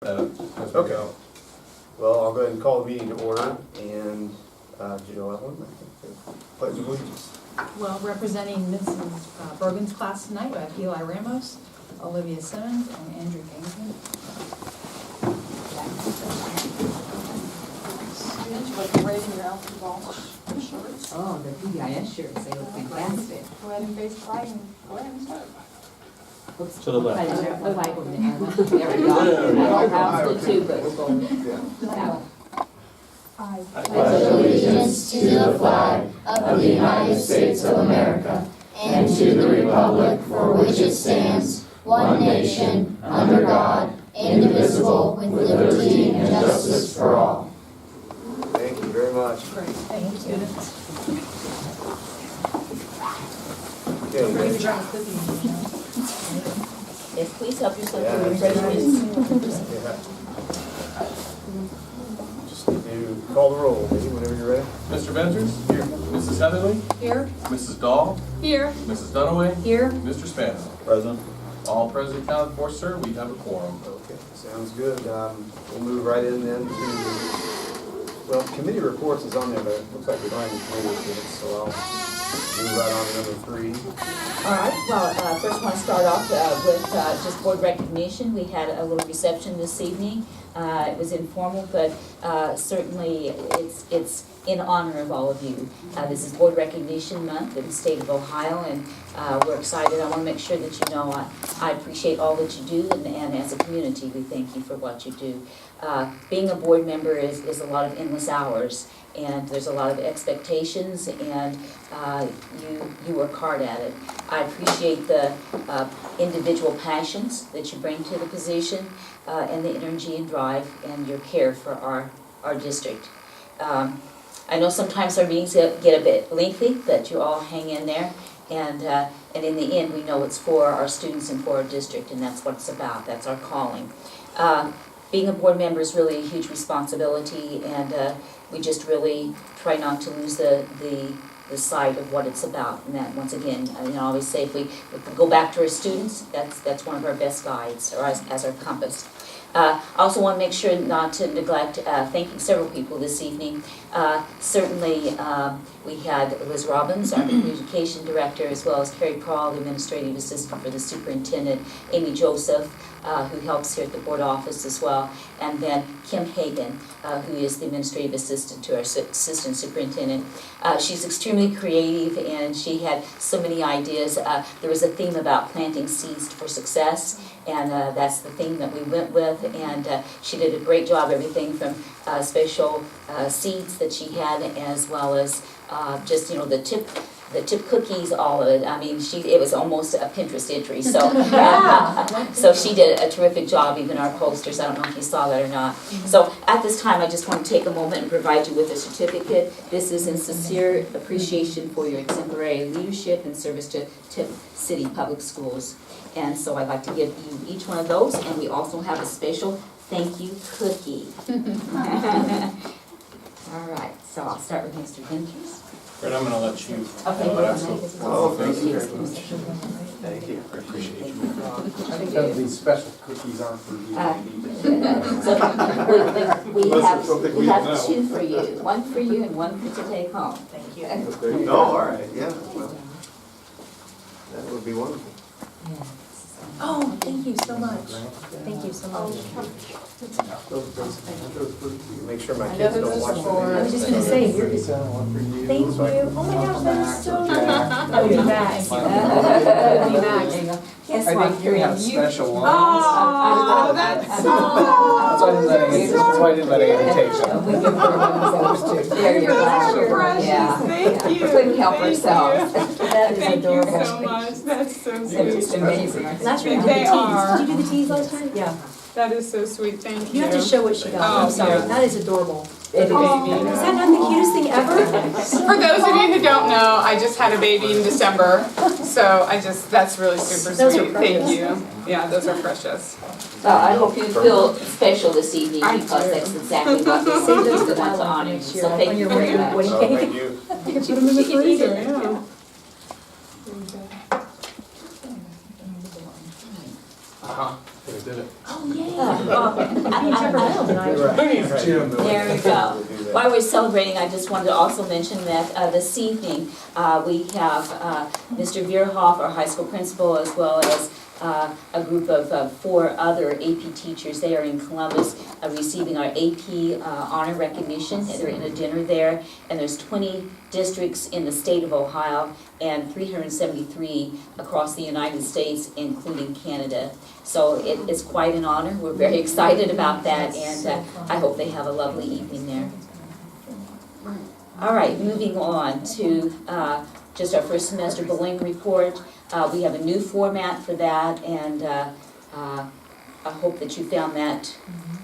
As we go. Well, I'll go ahead and call the meeting to order, and Joe Ellen, I think the pledge of allegiance. Well, representing Mrs. Bergen's class tonight, we have Eli Ramos, Olivia Simmons, and Andrew Kingsman. Students, like raising your alphabet shirts. Oh, the PBIS shirts, they look fantastic. Go ahead and face the flag and go ahead and start. Oops. To the left. There we go. How's the two, but we're going now. I pledge allegiance to the flag of the United States of America and to the republic for which it stands, one nation, under God, indivisible, with liberty and justice for all. Thank you very much. Great, thank you, students. Okay. Ready to grab a cookie, you know? Yes, please help yourself Yeah, to refreshments. Yeah. Just need to call the roll, maybe, whenever you're ready. Mr. Ventures? Here. Mrs. Heatherly? Here. Mrs. Dahl? Here. Mrs. Dunaway? Here. Mr. Spano? Present. All present accounted for, sir. We have a quorum. Okay, sounds good. We'll move right in then to, well, committee reports is on there, but it looks like we don't have any committee reports, so I'll move right on to number 3. All right, well, first I want to start off with just board recognition. We had a little reception this evening. It was informal, but certainly it's in honor of all of you. This is Board Recognition Month in the state of Ohio, and we're excited. I want to make sure that you know I appreciate all that you do, and as a community, we thank you for what you do. Being a board member is a lot of endless hours, and there's a lot of expectations, and you work hard at it. I appreciate the individual passions that you bring to the position, and the energy and drive and your care for our district. I know sometimes our meetings get a bit lengthy, but you all hang in there, and in the end we know it's for our students and for our district, and that's what it's about. That's our calling. Being a board member is really a huge responsibility, and we just really try not to lose the sight of what it's about. And that, once again, I always say if we go back to our students, that's one of our best guides, or as our compass. I also want to make sure not to neglect thanking several people this evening. Certainly, we had Liz Robbins, our communication director, as well as Carrie Prawl, the administrative assistant for the superintendent, Amy Joseph, who helps here at the board office as well, and then Kim Hagan, who is the administrative assistant to our assistant superintendent. She's extremely creative, and she had so many ideas. There was a theme about planting seeds for success, and that's the theme that we went with, and she did a great job, everything from special seeds that she had, as well as just, the Tipp cookies, all of it. I mean, it was almost a Pinterest entry. So, so she did a terrific job, even our posters. I don't know if you saw that or not. So at this time, I just want to take a moment and provide you with a certificate. This is in sincere appreciation for your exemplary leadership and service to Tipp City Public Schools. And so I'd like to give you each one of those, and we also have a special thank you cookie. All right, so I'll start with Mr. Ventures. Fred, I'm going to let you. Okay, Oh, thank you very much. Thank you. I appreciate you. These special cookies aren't for you. So we have two for you, one for you and one for to take home. Thank you. Oh, all right, yeah. Well, that would be wonderful. Oh, thank you so much. Thank you so much. Make sure my I know kids who don't those watch are for. I was just going to say, you're thank you. Oh my gosh, that is so nice. I'll be back. I'll be back. Guess I what? think you have special ones. Oh, that's so. That's why I didn't let Amy take them. We give her one of those too. There you Those go. are precious. Yeah. Thank you. Couldn't help Thank ourselves. you. That is Thank adorable. you so much. That's so They're just sweet. amazing. Last year you did They the are. teas. Did you do the teas last time? Yeah. That is so sweet. Thank you. You have to show what she got. I'm Oh, sorry. yeah. That is adorable. It is. Is that not the cutest thing ever? For those of you who don't know, I just had a baby in December, so that's really super Those are sweet. Thank precious. you. Yeah, those are precious. I hope you feel special this evening, I because do. that's exactly what we Save those want for to honor you. next So year thank on you your very wedding much. Oh, cake. thank you. You can put them in the freezer, yeah. Could have did it. Oh, yeah. Jim. There we go. While we're celebrating, I just wanted to also mention that this evening, we have Mr. Veerhoff, our high school principal, as well as a group of 4 other AP teachers. They are in Columbus receiving our AP honor recognition. They're in a dinner there, and there's 20 districts in the state of Ohio and 373 across the United States, including Canada. So it is quite an honor. We're very excited about that, and I hope they have a lovely evening there. All right, moving on to just our first semester bullying report. We have a new format for that, and I hope that you found that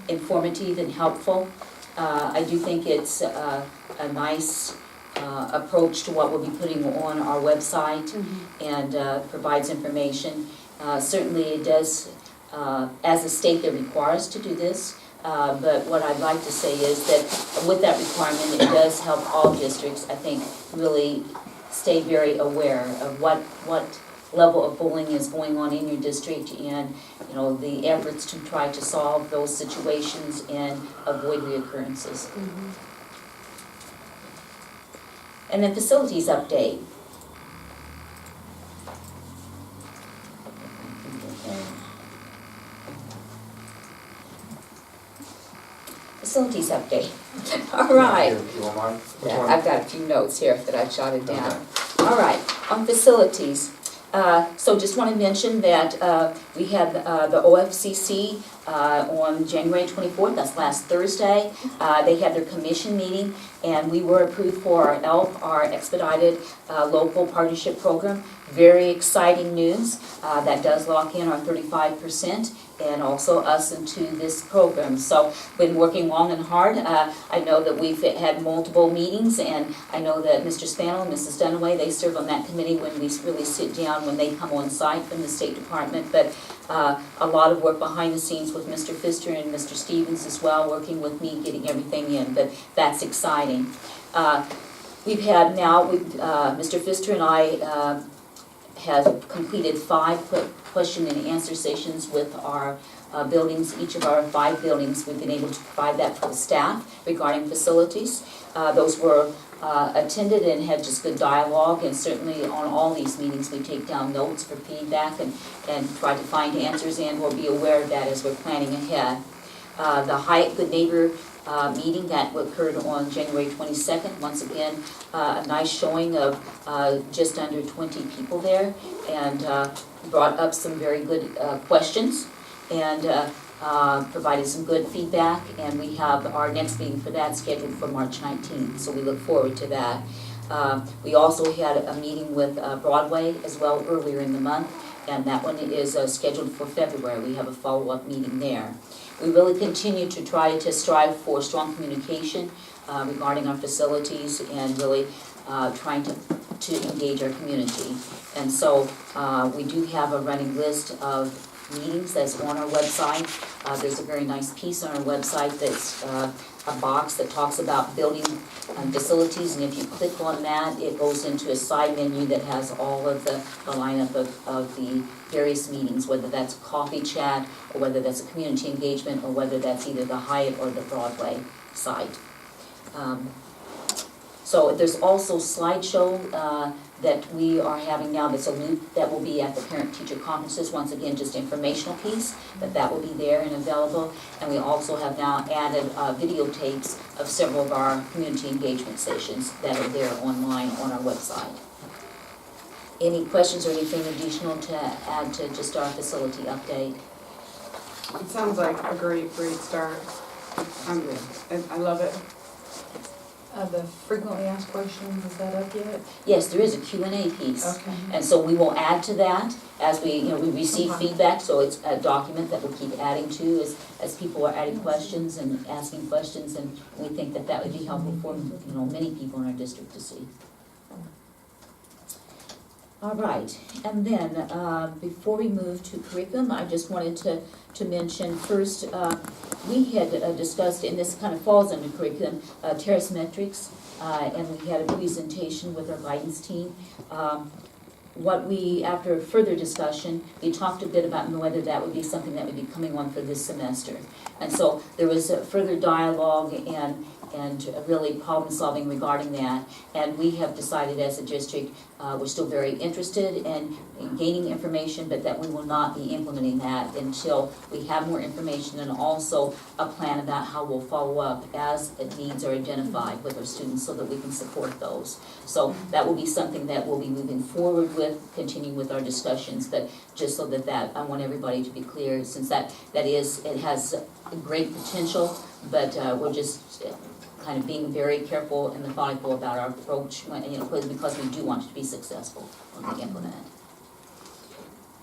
informative and helpful. I do think it's a nice approach to what we'll be putting on our website and provides information. Certainly it does, as a state, they require us to do this. But what I'd like to say is that with that requirement, it does help all districts, I think, really stay very aware of what level of bullying is going on in your district, and the efforts to try to solve those situations and avoid reoccurrences. And then facilities update. Facilities update. All right. You want mine? Which Yeah, one? I've got a few notes here that I've jotted down. All right, on facilities. So just want to mention that we had the OFCC on January 24th, that's last Thursday. They had their commission meeting, and we were approved for our ELP, our Expedited Local Partnership Program. Very exciting news. That does lock in our 35%. And also us into this program. So, been working long and hard. I know that we've had multiple meetings, and I know that Mr. Spano and Mrs. Dunaway, they serve on that committee when we really sit down, when they come on site from the State Department. But a lot of work behind the scenes with Mr. Pfister and Mr. Stevens as well, working with me, getting everything in. But that's exciting. We've had now, Mr. Pfister and I have completed 5 question and answer sessions with our buildings, each of our 5 buildings. We've been able to provide that for the staff regarding facilities. Those were attended and had just good dialogue, and certainly on all these meetings we take down notes for feedback and try to find answers and or be aware of that as we're planning ahead. The Hyatt Good Neighbor meeting that occurred on January 22nd. Once again, a nice showing of just under 20 people there, and brought up some very good questions, and provided some good feedback, and we have our next meeting for that scheduled for March 19th, so we look forward to that. We also had a meeting with Broadway as well earlier in the month, and that one is scheduled for February. We have a follow-up meeting there. We really continue to try to strive for strong communication regarding our facilities, and really trying to engage our community. And so we do have a running list of meetings that's on our website. There's a very nice piece on our website that's a box that talks about building facilities, and if you click on that, it goes into a side menu that has all of the lineup of the various meetings, whether that's a coffee chat, or whether that's a community engagement, or whether that's either the Hyatt or the Broadway site. So there's also slideshow that we are having now, that's a loop that will be at the parent-teacher conferences. Once again, just informational piece, but that will be there and available. And we also have now added videotapes of several of our community engagement sessions that are there online on our website. Any questions or anything additional to add to just our facility update? It sounds like a great start. I love it. The frequently asked questions, is that up yet? Yes, there is a Q&A piece. Okay. And so we will add to that as we receive feedback, so it's a document that we'll keep adding to as people are adding questions and asking questions, and we think that that would be helpful for many people in our district to see. All right, and then before we move to curriculum, I just wanted to mention first, we had discussed, and this kind of falls under curriculum, terrace metrics, and we had a presentation with our guidance team. what we, after further discussion, we talked a bit about whether that would be something that would be coming on for this semester. And so there was a further dialogue and really problem solving regarding that. And we have decided as a district, we're still very interested in gaining information, but that we will not be implementing that until we have more information and also a plan about how we'll follow up as needs are identified with our students so that we can support those. So that will be something that we'll be moving forward with, continuing with our discussions, but just so that I want everybody to be clear, since it has great potential, but we're just kind of being very careful and methodical about our approach, because we do want it to be successful when we implement it.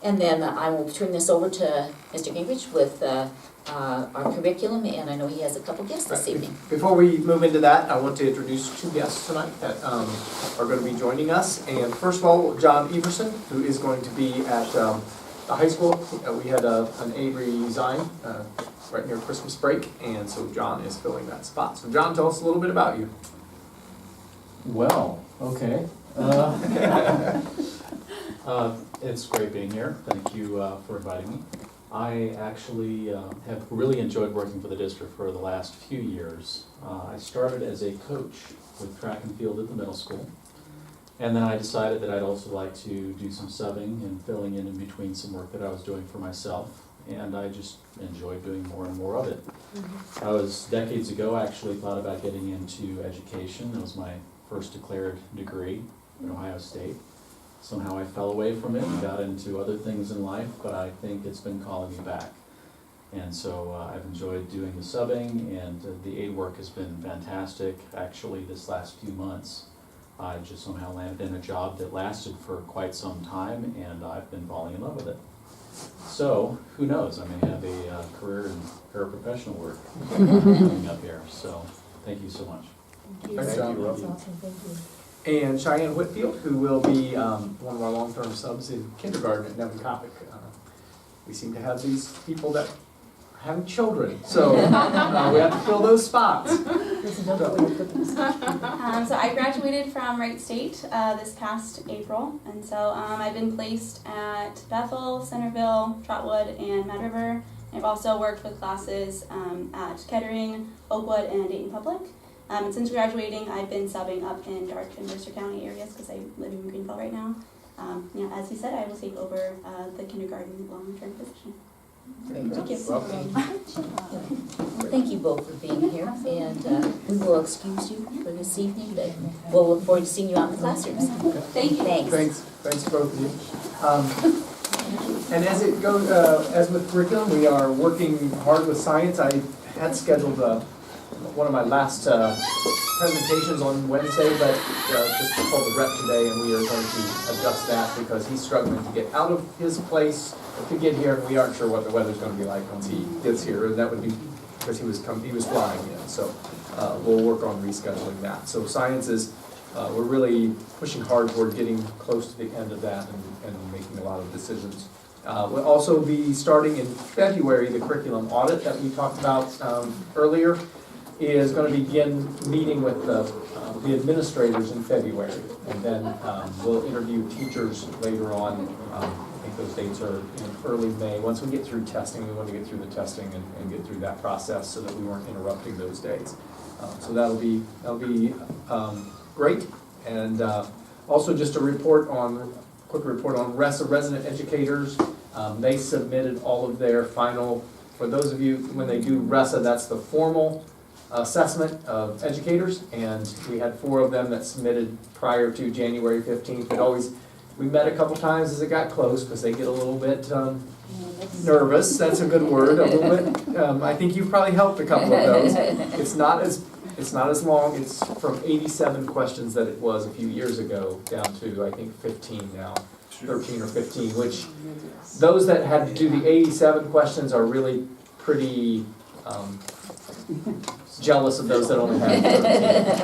And then I will turn this over to Mr. Gingrich with our curriculum, and I know he has a couple guests this evening. Before we move into that, I want to introduce two guests tonight that are going to be joining us. And first of all, John Everson, who is going to be at the high school. We had an aide resign right near Christmas break, and so John is filling that spot. So John, tell us a little bit about you. Well, okay. It's great being here. Thank you for inviting me. I actually have really enjoyed working for the district for the last few years. I started as a coach with track and field at the middle school, and then I decided that I'd also like to do some subbing and filling in between some work that I was doing for myself, and I just enjoyed doing more and more of it. I was, decades ago, actually thought about getting into education. That was my first declared degree at Ohio State. Somehow I fell away from it and got into other things in life, but I think it's been calling me back. And so I've enjoyed doing the subbing, and the aid work has been fantastic. Actually, this last few months, I just somehow landed in a job that lasted for quite some time, and I've been falling in love with it. So, who knows, I may have a career in paraprofessional work coming up here, so thank you so much. Thanks, John. That's awesome, thank you. And Cheyenne Whitfield, who will be one of our long-term subs in kindergarten at Nevin Coppock. We seem to have these people that are having children, so we have to fill those spots. So I graduated from Wright State this past April, and so I've been placed at Bethel, Centerville, Trotwood, and Mad River. I've also worked with classes at Kettering, Oakwood, and Dayton Public. And since graduating, I've been subbing up in Dark and Mercer County areas because I live in Greenville right now. As he said, I will take over the kindergarten long-term position. Thank you. Thank you both for being here, and we will excuse you for this evening, but we'll look forward to seeing you out in the classrooms. Thank you. Thanks. Thanks both of you. And as it goes, as with curriculum, we are working hard with science. I had scheduled one of my last presentations on Wednesday, but just called the rep today, and we are going to adjust that because he's struggling to get out of his place to get here, and we aren't sure what the weather's going to be like once he gets here, and that would be because he was flying in. So we'll work on rescheduling that. So science is we're really pushing hard toward getting close to the end of that and making a lot of decisions. We'll also be starting in February the curriculum audit that we talked about earlier. Is going to begin meeting with the administrators in February, and then we'll interview teachers later on. I think those dates are in early May. Once we get through testing, we want to get through the testing and get through that process so that we weren't interrupting those dates. So that'll be great. And also just a quick report on RESA resident educators. They submitted all of their final. For those of you when they do RESA, that's the formal assessment of educators, and we had 4 of them that submitted prior to January 15th. We met a couple times as it got close because they get a little bit nervous. That's a good word. A little bit. I think you've probably helped a couple of those. It's not as long. It's from 87 questions that it was a few years ago down to I think 15 now, 13 or 15. Which those that had to do the 87 questions are really pretty. Jealous of those that only have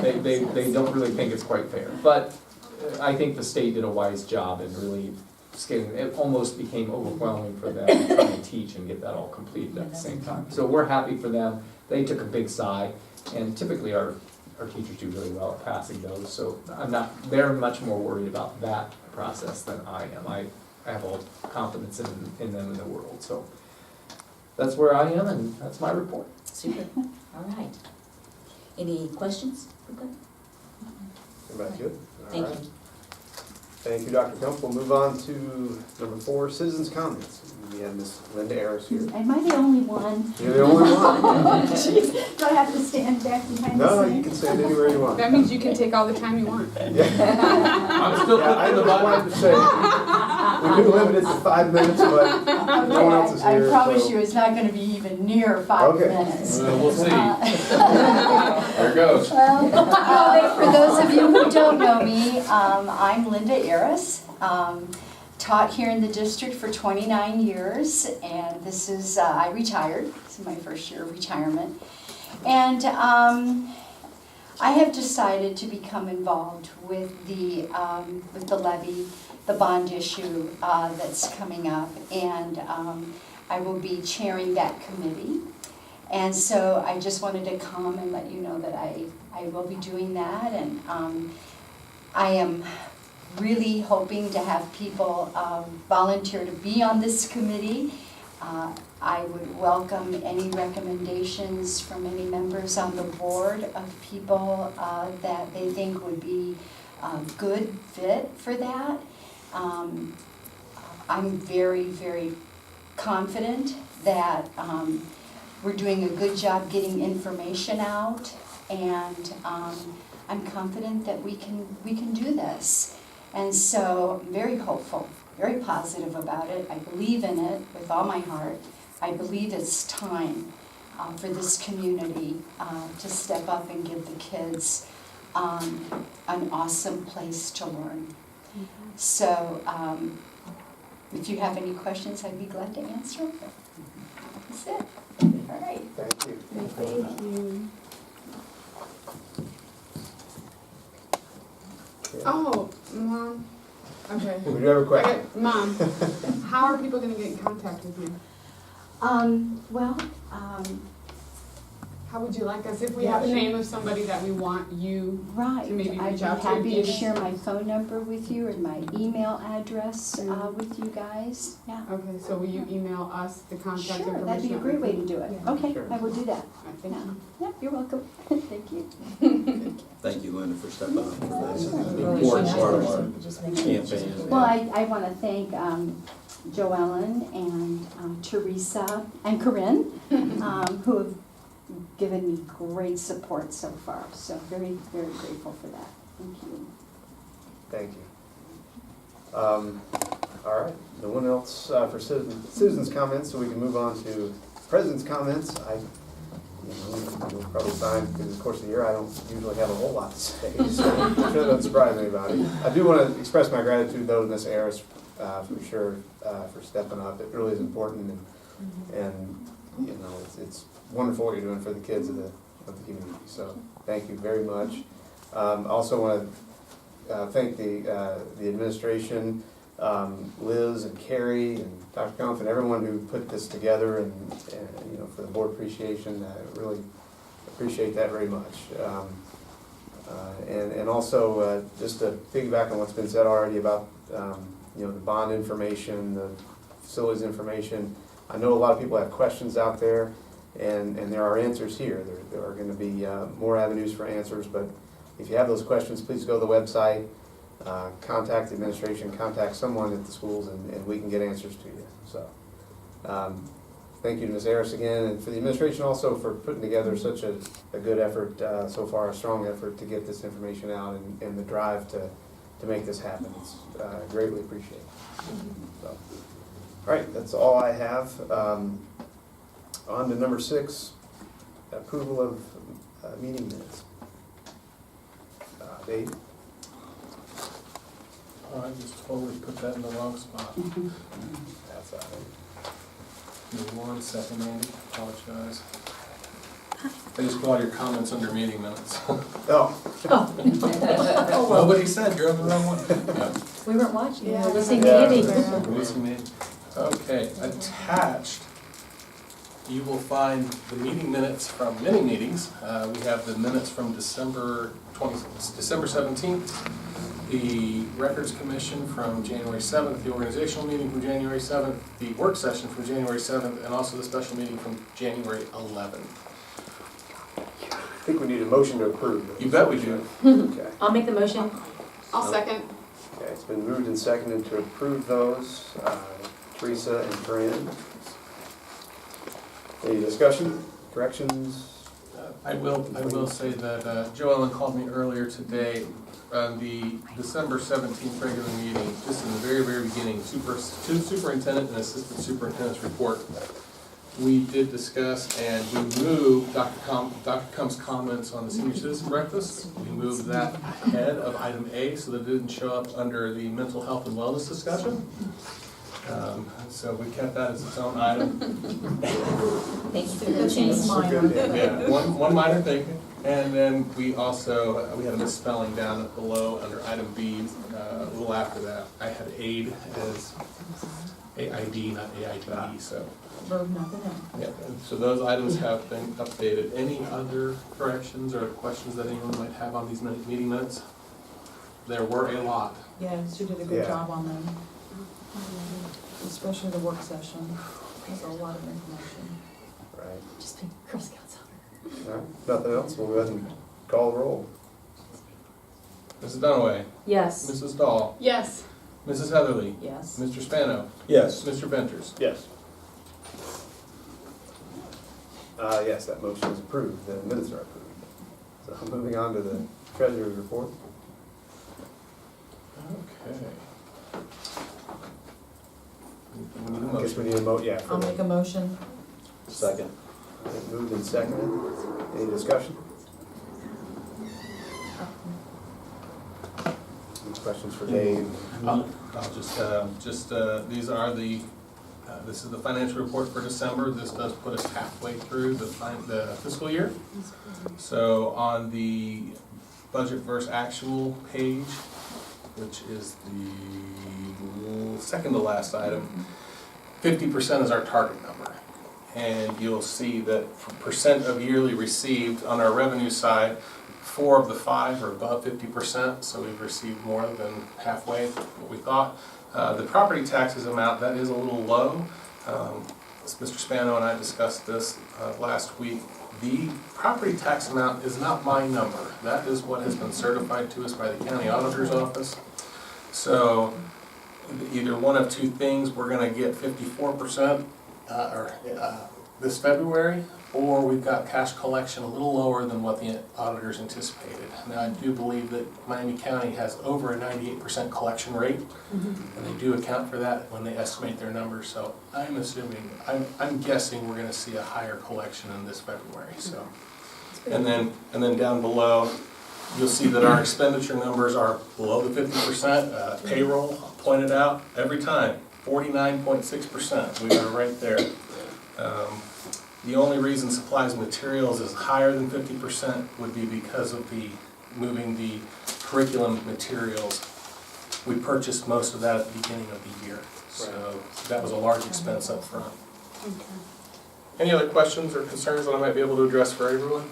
13. They don't really think it's quite fair. But I think the state did a wise job in really scaling. It almost became overwhelming for them trying to teach and get that all completed at the same time. So we're happy for them. They took a big sigh, and typically our teachers do really well at passing those. So they're much more worried about that process than I am. I have all confidence in them in the world, so that's where I am, and that's my report. Super, all right. Any questions? We're good? Everybody good? All Thank right. you. Thank you, Dr. Kump. We'll move on to number 4, citizens' comments. We have Ms. Linda Harris here. Am I the only one? You're the only one. Jeez, do I have to stand back behind the No, scene? you can stand anywhere you want. That means you can take all the time you want. Yeah. I'm still Yeah, I putting the just wanted button. to say, we do limit it to 5 minutes, but no one else is Okay, here. I promise so- you, it's not gonna be even near 5 Okay. minutes. We'll see. There goes. Well, hi, for those of you who don't know me, I'm Linda Harris. Taught here in the district for 29 years, and this is, I retired. This is my first year of retirement. And I have decided to become involved with the levy, the bond issue that's coming up, and I will be chairing that committee. And so I just wanted to come and let you know that I will be doing that, and I am really hoping to have people volunteer to be on this committee. I would welcome any recommendations from any members on the board of people that they think would be a good fit for that. I'm very, very confident that we're doing a good job getting information out, and I'm confident that we can do this. And so I'm very hopeful, very positive about it. I believe in it with all my heart. I believe it's time for this community to step up and give the kids an awesome place to learn. So if you have any questions, I'd be glad to answer them. That's it. All right. Thank you. Thank you. Oh, Mom. Okay. We do have a question. Okay, Mom, how are people gonna get in contact with you? Well, How would you like us, if we Yeah, have a sure. name of somebody that we want you right. to maybe I'd reach be out to? happy to give us- share my phone number with you and my email address with you guys. Yeah. Okay, so will you email us the contact information? Sure, that'd be a that great we way can- to do it. Yeah. Okay, Sure. I will do that. All right, thank Yeah. you. Yeah, you're welcome. Thank you. Thank you, Linda, for stepping up for this. It's an Really important should part of have our to just make sure that she's campaign. Well, I want to thank Joellen and Teresa and Corinne, who have given me great support so far. So very, very grateful for that. Thank you. Thank you. All right, no one else for citizens' comments, so we can move on to president's comments. You'll probably find, through the course of the year, I don't usually have a whole lot to say, so I'm sure that doesn't surprise anybody. I do want to express my gratitude, though, to Ms. Harris, for sure, for stepping up. It really is important, and you know, it's wonderful what you're doing for the kids of the community, so thank you very much. Also want to thank the administration, Liz and Carrie and Dr. Kump and everyone who put this together, and you know, for the board appreciation, I really appreciate that very much. And also just to piggyback on what's been said already about you know, the bond information, the facilities information. I know a lot of people have questions out there, and there are answers here. There are going to be more avenues for answers, but if you have those questions, please go to the website, contact the administration, contact someone at the schools, and we can get answers to you. So thank you to Ms. Harris again, and for the administration also for putting together such a good effort so far, a strong effort to get this information out, and the drive to make this happen. It's greatly appreciated. So, all right, that's all I have. On to number 6, approval of meeting minutes. Dave? I just totally put that in the wrong spot. That's all right. Give me 1 second, Andy, apologize. I just put all your comments under meeting minutes. Oh, Nobody said you're on the wrong one. Yeah. We weren't watching. Yeah, We were we listening weren't. to Yeah. Andy. Releasing me. Okay, attached, you will find the meeting minutes from many meetings. We have the minutes from December 17th, the Records Commission from January 7th, the organizational meeting from January 7th, the work session from January 7th, and also the special meeting from January 11th. I think we need a motion to approve those. You bet we do. Okay. I'll make the motion. I'll second. Okay, it's been moved and seconded to approve those. Teresa and Corinne. Any discussion, corrections? I will say that Joellen called me earlier today on the December 17th regular meeting, just in the very, very beginning, superintendent and assistant superintendent's report. We did discuss and we moved Dr. Cump's comments on the senior citizen breakfast. We moved that ahead of item A so that it didn't show up under the mental health and wellness discussion. So we kept that as its own item. Thank you for the change. Yeah, one minor thing. And then we also, we had a misspelling down below under item B, a little after that. I had aid as AID, not AID, so. Verb, nothing else. Yeah, and so those items have been updated. Any other corrections or questions that anyone might have on these meeting minutes? There were a lot. Yeah, Sue did a Yeah. good job on them. Especially the work session. There's a lot of information. Right. Just think Girl Scouts on All right, nothing else, we'll go ahead and call the roll. Mrs. Dunaway, Yes. Mrs. Dahl, Yes. Mrs. Heatherly, Yes. Mr. Spano, Yes. Mr. Venters. Yes. Yes, that motion is approved, the minutes are approved. So moving on to the treasurer's report. Okay. We need a I guess we motion. need a yeah. for I'll the- make a motion. Second. Moved and seconded. Any discussion? Any questions for Dave? I'll just, these are the, this is the financial report for December. This does put us halfway through the fiscal year. So on the budget versus actual page, which is the second to last item, 50% is our target number. And you'll see that for percent of yearly received on our revenue side, 4 of the 5 are above 50%, so we've received more than halfway what we thought. The property taxes amount, that is a little low. Mr. Spano and I discussed this last week. The property tax amount is not my number. That is what has been certified to us by the county auditor's office. So either one of two things, we're gonna get 54% this February, or we've got cash collection a little lower than what the auditors anticipated. Now, I do believe that Miami County has over a 98% collection rate, and they do account for that when they estimate their numbers. So I'm assuming, I'm guessing we're gonna see a higher collection in this February, so. And then down below, you'll see that our expenditure numbers are below the 50%. Payroll, pointed out every time, 49.6%. We are right there. The only reason supplies and materials is higher than 50% would be because of the moving the curriculum materials. We purchased most of that at the beginning of the year, so that was a large expense up front. Any other questions or concerns that I might be able to address for everyone?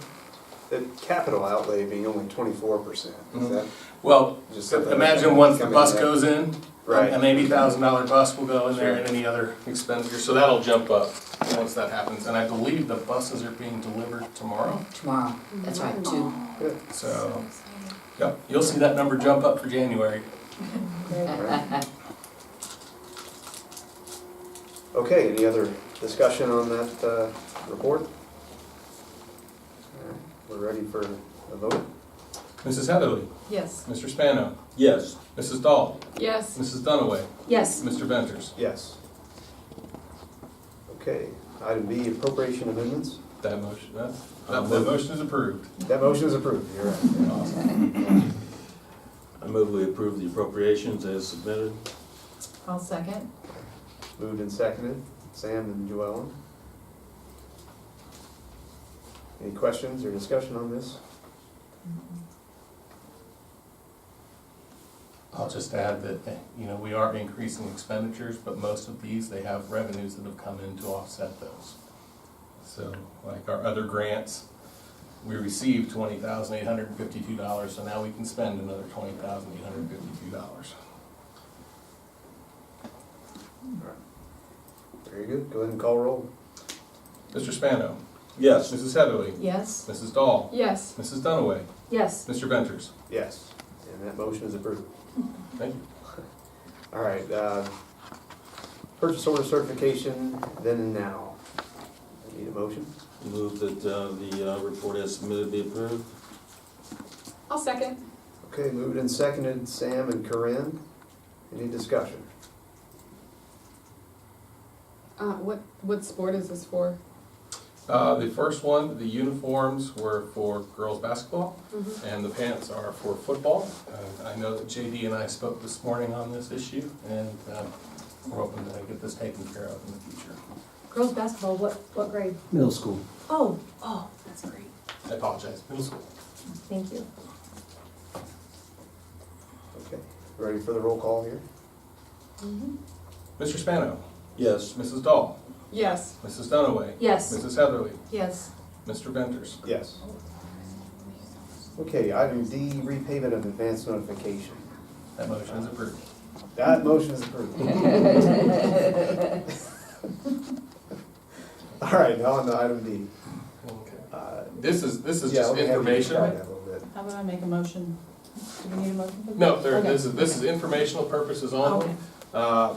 The capital outlay being only 24%, is that Well, just something? imagine once the coming bus in? goes in, Right. an $80,000 bus will go in there and any other expenditure, so that'll jump up once that happens. And I believe the buses are being delivered tomorrow, Tomorrow, that's right, 2. Good. so, yep, you'll see that number jump up for January. Okay, any other discussion on that report? All right, we're ready for a vote. Mrs. Heatherly, Yes. Mr. Spano, Yes. Mrs. Dahl, Yes. Mrs. Dunaway, Yes. Mr. Venters. Yes. Okay, item B, appropriation amendments. That motion is approved. That motion is approved, you're right. Awesome. I move we approve the appropriations as submitted. I'll second. Moved and seconded, Sam and Joellen. Any questions or discussion on this? I'll just add that, we are increasing expenditures, but most of these, they have revenues that have come in to offset those. So, like our other grants, we received $20,852, so now we can spend another $20,852. Very good, go ahead and call roll. Mr. Spano, Yes. Mrs. Heatherly, Yes. Mrs. Dahl, Yes. Mrs. Dunaway, Yes. Mr. Ventures. Yes, and that motion is approved. Thank you. All right, purchase order certification, then and now. I need a motion. Move that the report as submitted be approved. I'll second. Okay, moved and seconded, Sam and Corinne. Any discussion? What sport is this for? The first one, the uniforms were for girls' basketball, and the pants are for football. I know that JD and I spoke this morning on this issue, and we're hoping to get this taken care of in the future. Girls basketball, what grade? Middle school. Oh, that's great. I apologize, middle school. Thank you. Okay, ready for the roll call here? Mr. Spano, Yes. Mrs. Dahl, Yes. Mrs. Dunaway, Yes. Mrs. Heatherly, Yes. Mr. Ventures. Yes. Okay, item D, repayment of advance notification. That motion is approved. That motion is approved. All right, now on to item D. Okay. This is Yeah, just let me have you information. describe that a little bit. How about I make a motion? Do we need a motion for that? No, Okay. this is informational purposes only. Okay.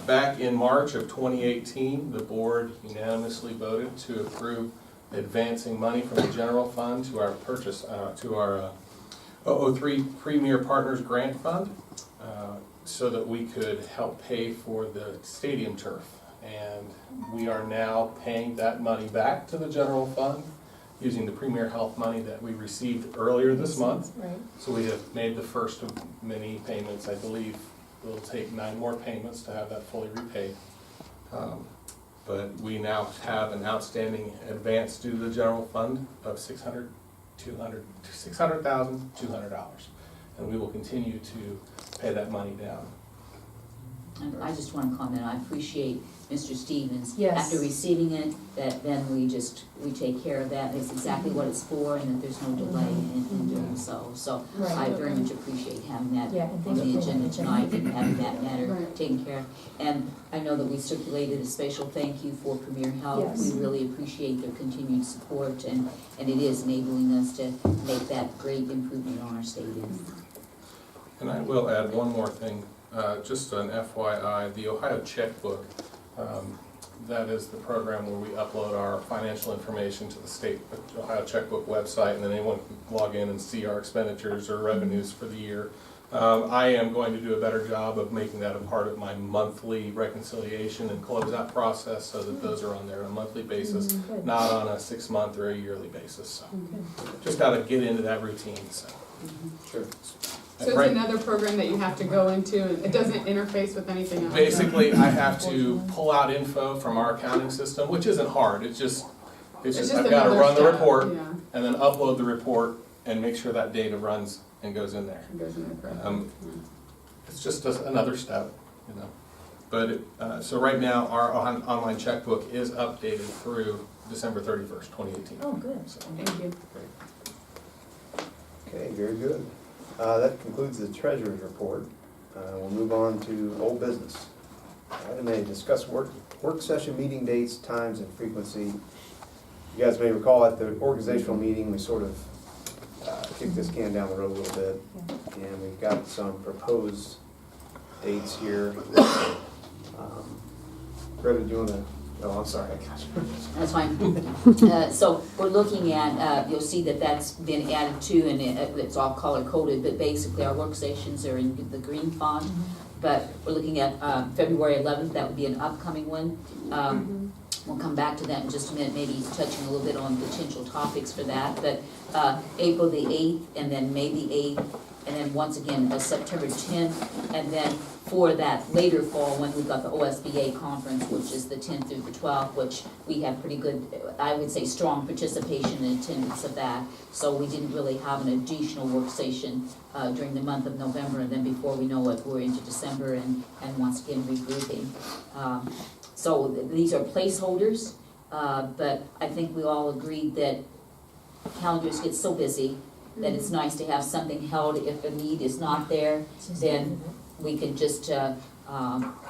Back in March of 2018, the board unanimously voted to approve advancing money from the general fund to our purchase, to our 003 Premier Partners Grant Fund, so that we could help pay for the stadium turf. And we are now paying that money back to the general fund using the Premier Health money that we received earlier this month. Right. So we have made the first of many payments. I believe it'll take 9 more payments to have that fully repaid. But we now have an outstanding advance due to the general fund of $600,200. And we will continue to pay that money down. And I just want to comment, I appreciate Mr. Stevens. Yes. After receiving it, that then we take care of that, it's exactly what it's for, and that there's no delay in doing so. So I very much appreciate having that Yeah, and on thank you the for agenda mentioning tonight and having that matter Right. taken care of. And I know that we circulated a special thank you for Premier Health. Yes. We really appreciate their continued support, and it is enabling us to make that great improvement on our stadium. And I will add one more thing, just an FYI, the Ohio Checkbook, that is the program where we upload our financial information to the state Ohio Checkbook website, and then anyone can log in and see our expenditures or revenues for the year. I am going to do a better job of making that a part of my monthly reconciliation and closeout process, so that those are on there on a monthly basis, Good. not on a 6-month or a yearly basis. So just got to get into that routine, so. Sure. So it's another program that you have to go into, and it doesn't interface with anything else? Basically, I have to pull out info from our accounting system, which isn't hard, it's just I've gotta another run the step, report, yeah. and then upload the report, and make sure that data runs and goes in there. It goes in there correctly. It's just another step, you know. But, so right now, our online checkbook is updated through December 31st, 2018. Oh, good. So, Thank you. Okay, very good. That concludes the treasurer's report. We'll move on to old business. Item A, discuss work session meeting dates, times, and frequency. You guys may recall at the organizational meeting, we sort of kicked this can down the road a little bit. And we've got some proposed dates here. Greta, do you want to, oh, I'm sorry, I got you. That's fine. So we're looking at, you'll see that that's been added to, and it's all color-coded, but basically our workstations are in the green font. But we're looking at February 11th, that would be an upcoming one. We'll come back to that in just a minute, maybe touching a little bit on potential topics for that. But April the 8th, and then May the 8th, and then once again, September 10th, and then for that later fall, when we've got the OSBA conference, which is the 10th through the 12th, which we have pretty good, I would say, strong participation and attendance of that. So we didn't really have an additional work session during the month of November, and then before we know it, we're into December and once again regrouping. So these are placeholders, but I think we all agreed that calendars get so busy that it's nice to have something held. If a need is not there, then we can just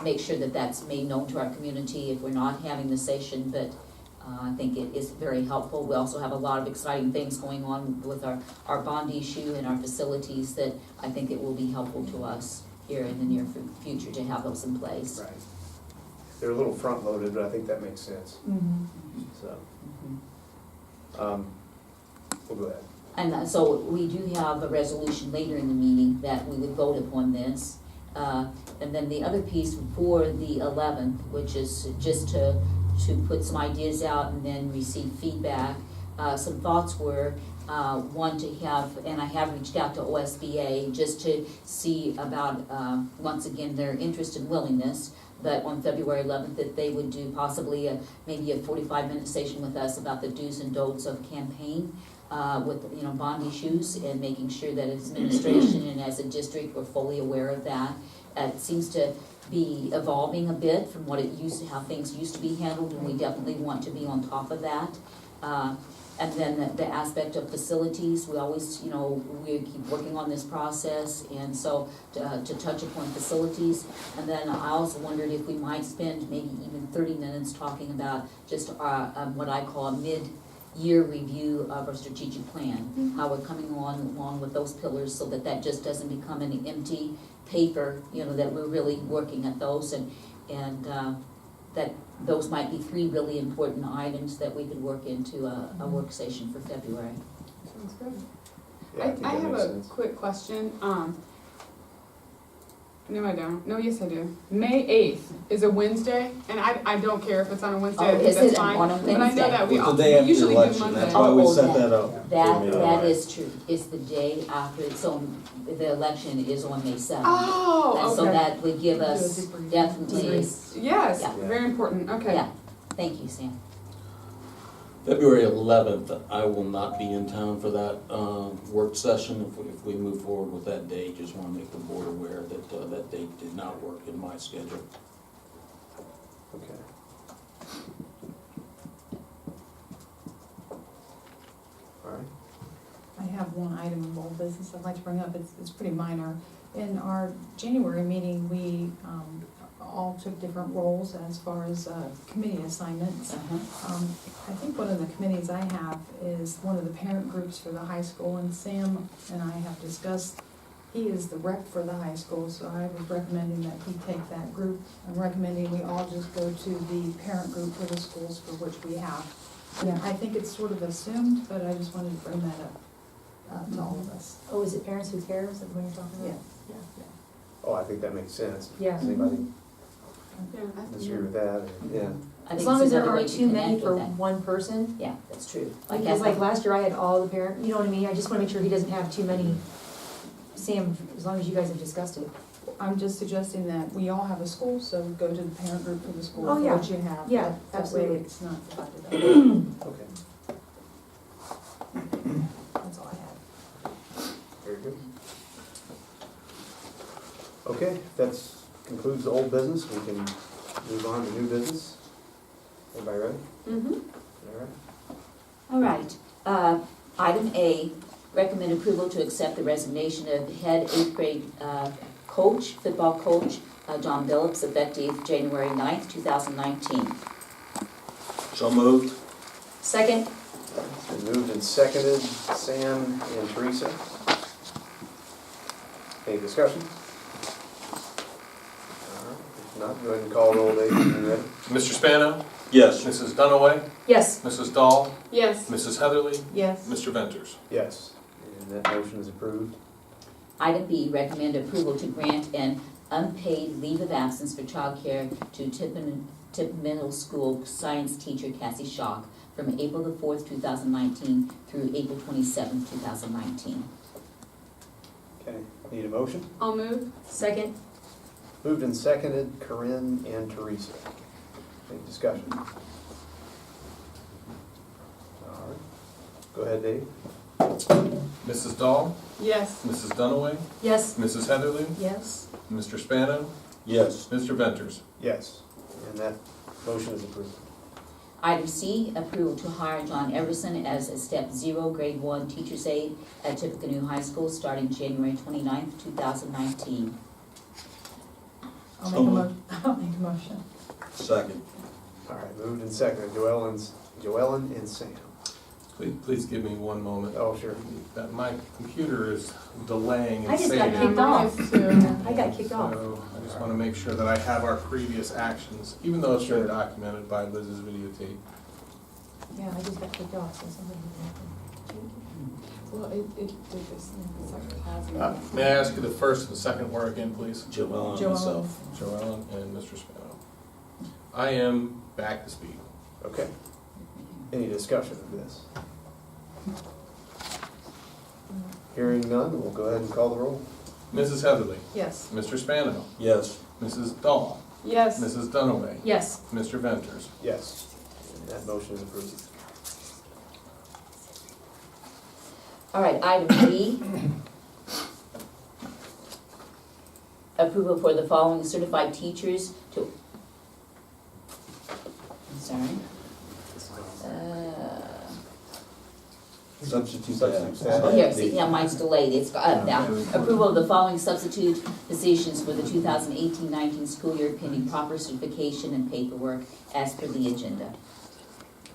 make sure that that's made known to our community if we're not having the session, but I think it is very helpful. We also have a lot of exciting things going on with our bond issue and our facilities that I think it will be helpful to us here in the near future to have those in place. Right. They're a little front-loaded, but I think that makes sense, so. We'll go ahead. And so we do have a resolution later in the meeting that we would vote upon this. And then the other piece for the 11th, which is just to put some ideas out and then receive feedback. Some thoughts were, one to have, and I have reached out to OSBA just to see about, once again, their interest and willingness, but on February 11th that they would do possibly maybe a 45-minute session with us about the do's and don'ts of campaign with bond issues and making sure that as administration and as a district we're fully aware of that. It seems to be evolving a bit from what it used to, how things used to be handled, and we definitely want to be on top of that. And then the aspect of facilities, we always, we keep working on this process, and so to touch upon facilities. And then I also wondered if we might spend maybe even 30 minutes talking about just what I call a mid-year review of our strategic plan, how we're coming along with those pillars so that just doesn't become an empty paper, that we're really working at those, and that those might be 3 really important items that we could work into a work session for February. Sounds good. Yeah, think I that have makes a sense. quick question. No, I don't. No, yes, I do. May 8th is a Wednesday, and I don't care if it's on a Wednesday. I think is that's it fine. on a But I know Wednesday? that we It's the day after the usually do election, Monday. that's why we Oh, set that- that up. That is true. It's the day after, so the election is on May 7th. Oh, And okay. so that would give us Do a debrief. definitely, Yes, Yeah. very important. Okay. yeah. Thank you, Sam. February 11th, I will not be in town for that work session. If we move forward with that date, just want to make the board aware that that date did not work in my schedule. Okay. All right. I have one item of old business I'd like to bring up. It's pretty minor. In our January meeting, we all took different roles as far as committee assignments. I think one of the committees I have is one of the parent groups for the high school, and Sam and I have discussed, he is the rep for the high school, so I was recommending that he take that group. I'm recommending we all just go to the parent group for the schools for which we have. Yeah. I think it's sort of assumed, but I just wanted to bring that up to all of us. Oh, is it Parents Who Care, is that what you're talking about? Yeah. Oh, I think that makes sense. Yeah. Does anybody Yeah, disagree with that? Or- Yeah. I As think long it's as there another way aren't to too many connect for with that. one person. Yeah, that's true. Because like last year I had all the parent, you know what I mean? I just wanna make sure he doesn't have too many. Sam, as long as you guys have discussed it. I'm just suggesting that we all have a school, so go to the parent group for the school Oh, for yeah. what you have. Yeah, That way absolutely. it's not divided up. Okay, That's all I have. very good. Okay, that concludes the old business. We can move on to new business. Everybody ready? Mm-hmm. All right. All right. Item A, recommend approval to accept the resignation of head 8th grade coach, football coach, John Billups, effective January 9th, 2019. So moved. Second? It's been moved and seconded. Sam and Teresa. Any discussion? All right. If not, go ahead and call roll, Dave, when you're ready. Mr. Spano, Yes. Mrs. Dunaway, Yes. Mrs. Dahl, Yes. Mrs. Heatherly, Yes. Mr. Venters. Yes, and that motion is approved. Item B, recommend approval to grant an unpaid leave of absence for childcare to Tipp Middle School science teacher Cassie Schock from April the 4th, 2019 through April 27th, 2019. Okay, need a motion? I'll move. Second? Moved and seconded, Corinne and Teresa. Any discussion? All right, go ahead, Dave. Mrs. Dahl, Yes. Mrs. Dunaway, Yes. Mrs. Heatherly, Yes. Mr. Spano, Yes. Mr. Venters. Yes, and that motion is approved. Item C, approval to hire John Everson as a step 0, grade 1 teacher's aide at Tippecanoe High School starting January 29th, 2019. I'll So moved. I'll make a motion. Second. All right, moved and seconded, Joellen and Sam. Please give me one moment. Oh, sure. That my computer is delaying and I just got saving. kicked off. I got kicked off. So I just want to make sure that I have our previous actions, even though it's been documented by Liz's videotape. Yeah, I just got kicked off, so somebody Well, it did this in the second class. May I ask you the first and the second word again, please? Joellen and Joellen. myself. Joellen and Mr. Spano. I am back to speak. Okay. Any discussion of this? Hearing none, we'll go ahead and call the roll. Mrs. Heatherly, Yes. Mr. Spano, Yes. Mrs. Dahl, Yes. Mrs. Dunaway, Yes. Mr. Venters. Yes. And that motion is approved. All right, item D. Approval for the following certified teachers to, I'm sorry. Substitute Substitute that. that. Oh, here, see, yeah, mine's delayed, it's now. Approval of the following substitute positions for the 2018-19 school year pending proper certification and paperwork as per the agenda.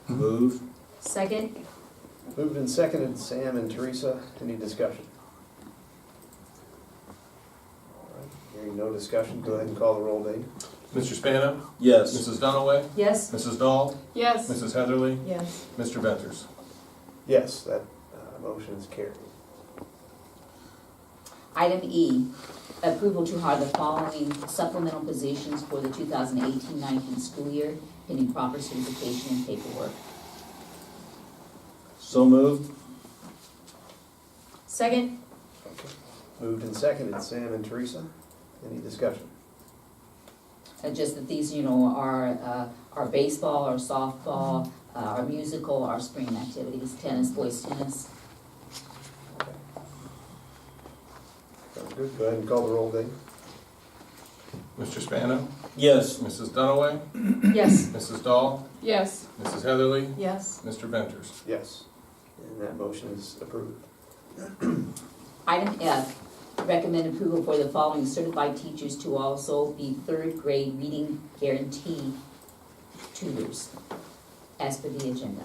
Move. Second? Moved and seconded, Sam and Teresa. Any discussion? All right, hearing no discussion, go ahead and call the roll, Dave. Mr. Spano, Yes. Mrs. Dunaway, Yes. Mrs. Dahl, Yes. Mrs. Heatherly, Yes. Mr. Venters. Yes, that motion is carried. Item E, approval to hire the following supplemental positions for the 2018-19 school year pending proper certification and paperwork. So moved. Second? Moved and seconded, Sam and Teresa. Any discussion? Just that these, are baseball, our softball, our musical, our spring activities, tennis, boys tennis. Sounds good. Go ahead and call the roll, Dave. Mr. Spano, Yes. Mrs. Dunaway, Yes. Mrs. Dahl, Yes. Mrs. Heatherly, Yes. Mr. Venters. Yes. And that motion is approved. Item F, recommend approval for the following certified teachers to also be third grade reading guarantee tutors as per the agenda.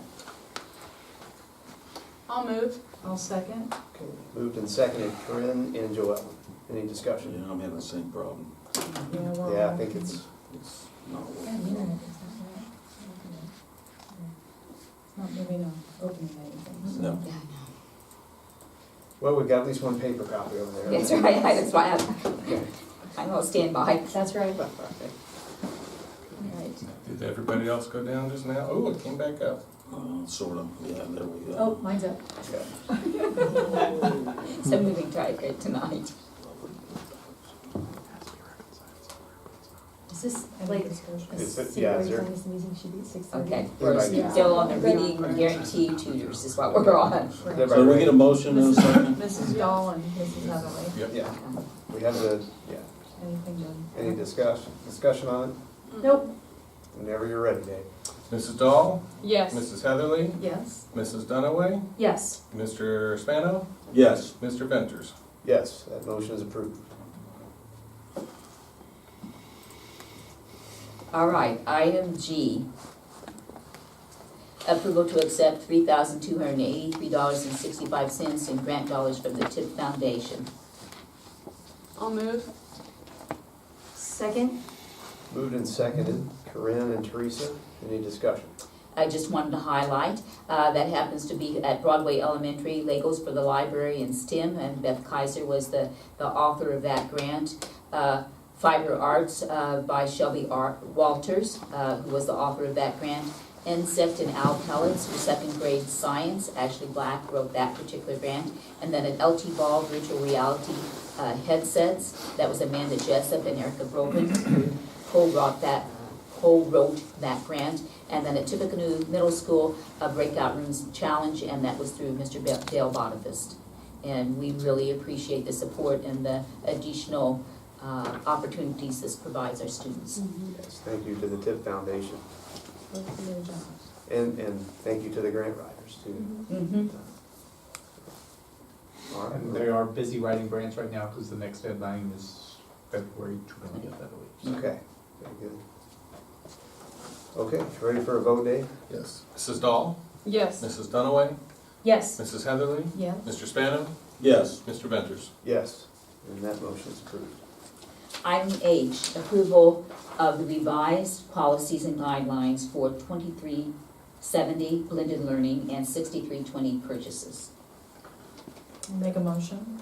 I'll move. I'll second. Okay. Moved and seconded, Corinne and Joellen. Any discussion? Yeah, I'm having the same problem. Yeah, well. Yeah, I think it's, It's not Yeah, working. internet is not right. It's not maybe not opening anything. No. Yeah, well, we've got at least one paper copy over there. that's right, that's why Okay. I'm on standby. That's right. Okay. Did everybody else go down just now? Oh, it came back up. Sort of, yeah, there we go. Oh, mine's up. So moving target tonight. Is this like a yeah, is there- this meeting should be 6:30? Okay, we're Everybody- still on the reading guarantee tutors is what we're on. So we get a motion in a second? Mrs. Dahl and Mrs. Heatherly. Yep. Yeah, we have the, yeah. Anything done? Any discussion on it? Nope. Whenever you're ready, Dave. Mrs. Dahl, Yes. Mrs. Heatherly, Yes. Mrs. Dunaway, Yes. Mr. Spano, Yes. Mr. Venters. Yes, that motion is approved. All right, item G. Approval to accept $3,283.65 in grant dollars from the Tipp Foundation. I'll move. Second? Moved and seconded, Corinne and Teresa. Any discussion? I just wanted to highlight, that happens to be at Broadway Elementary, Legos for the Library and STEM, and Beth Kaiser was the author of that grant. Fiber Arts by Shelby Walters, who was the author of that grant. Insect and Owl Pellets for second grade science, Ashley Black wrote that particular grant. And then an LT Ball virtual reality headsets, that was Amanda Jessup and Erica Brogan who co-wrote that grant. And then at Tippecanoe Middle School, a Breakout Rooms Challenge, and that was through Mr. Dale Bonifest. And we really appreciate the support and the additional opportunities this provides our students. Yes, thank you to the Tipp Foundation. Both of your jobs. And thank you to the grant writers too. Mhm. All And right. they are busy writing grants right now because the next deadline is February 20th, I believe. Okay, very good. Okay, ready for a vote, Dave? Yes. Mrs. Dahl? Yes. Mrs. Dunaway? Yes. Mrs. Heatherly? Yeah. Mr. Spano? Yes. Mr. Venters? Yes, and that motion is approved. Item H, approval of the revised policies and guidelines for 2370 blended learning and 6320 purchases. Make a motion.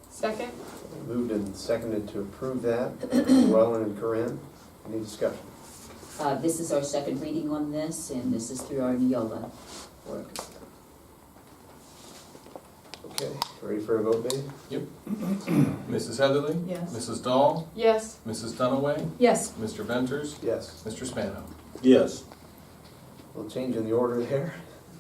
Second? Moved and seconded to approve that. Llewellyn and Corinne, any discussion? This is our second reading on this, and this is through our Neola. Okay, ready for a vote, Dave? Mrs. Heatherly? Yes. Mrs. Dahl? Yes. Mrs. Dunaway? Yes. Mr. Venters? Yes. Mr. Spano? Yes. A little change in the order there.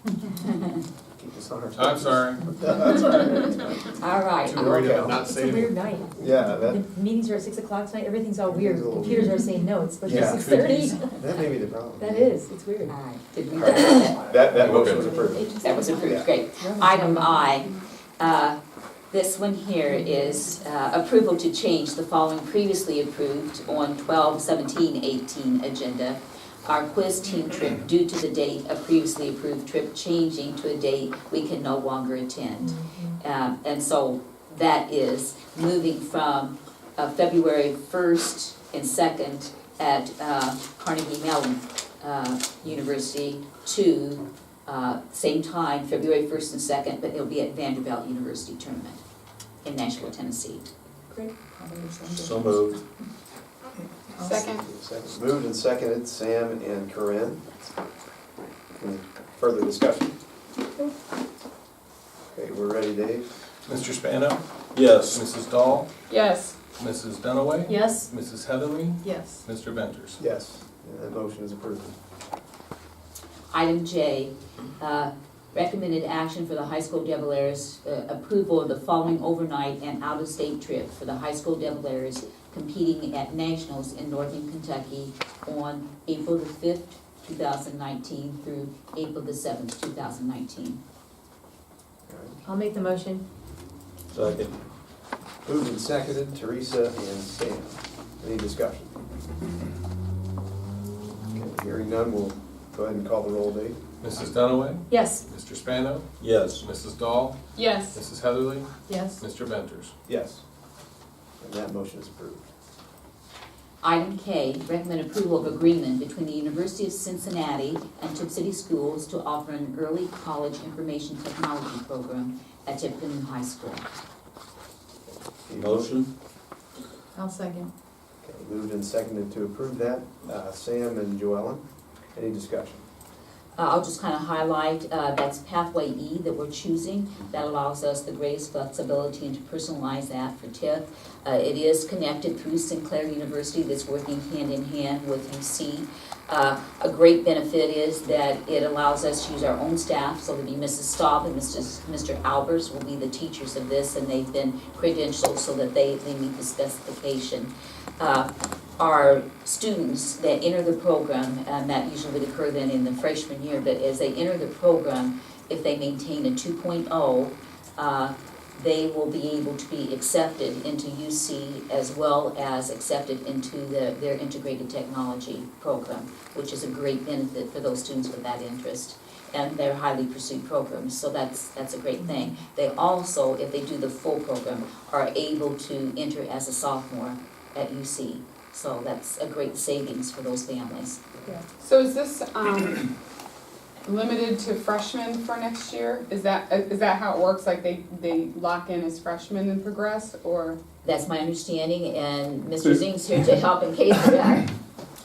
Keep us on our toes. I'm sorry. That's all right. All right. Too worried about Okay. not It's a saving. weird night. Yeah, The that, meetings are at 6 o'clock tonight, everything's all weird. Everything's a little Computers weird. are saying no, it's supposed to be Yeah. 6:30. that may be the problem. That is, it's weird. All right, did we, That motion was approved. that was approved, Yeah. great. Item I, this one here is approval to change the following previously approved on 12/17/18 agenda. Our quiz team trip due to the date of previously approved trip changing to a date we can no longer attend. And so that is moving from February 1st and 2nd at Carnegie Mellon University to same time, February 1st and 2nd, but it'll be at Vanderbilt University Tournament in Nashville, Tennessee. Great. So moved. Second? Moved and seconded, Sam and Corinne. Any further discussion? Okay, we're ready, Dave? Mr. Spano? Yes. Mrs. Dahl? Yes. Mrs. Dunaway? Yes. Mrs. Heatherly? Yes. Mr. Venters? Yes, and that motion is approved. Item J, recommended action for the high school Devil Airs, approval of the following overnight and out-of-state trip for the high school Devil Airs competing at nationals in northern Kentucky on April the 5th, 2019 through April the 7th, 2019. All right. I'll make the motion. Second. Moved and seconded, Teresa and Sam. Any discussion? Okay, hearing none, we'll go ahead and call the roll, Dave. Mrs. Dunaway? Yes. Mr. Spano? Yes. Mrs. Dahl? Yes. Mrs. Heatherly? Yes. Mr. Venters? Yes. And that motion is approved. Item K, recommend approval of agreement between the University of Cincinnati and Tipp City Schools to offer an early college information technology program at Tippecanoe High School. Motion? I'll second. Okay, moved and seconded to approve that. Sam and Joellen, any discussion? I'll just kind of highlight, that's pathway E that we're choosing. That allows us the greatest flexibility and to personalize that for TIP. It is connected through Sinclair University that's working hand in hand with UC. A great benefit is that it allows us to use our own staff, so there'll be Mrs. Staub and Mr. Albers will be the teachers of this, and they've been credentialed so that they meet the specification. Our students that enter the program, and that usually would occur then in the freshman year, but as they enter the program, if they maintain a 2.0, they will be able to be accepted into UC as well as accepted into their integrated technology program, which is a great benefit for those students with that interest. And they're highly pursued programs, so that's a great thing. They also, if they do the full program, are able to enter as a sophomore at UC. So that's a great savings for those families. So is this limited to freshmen for next year? Is that how it works? Like they lock in as freshmen and progress, or? That's my understanding, and Mr. Zink's here to help in case of that.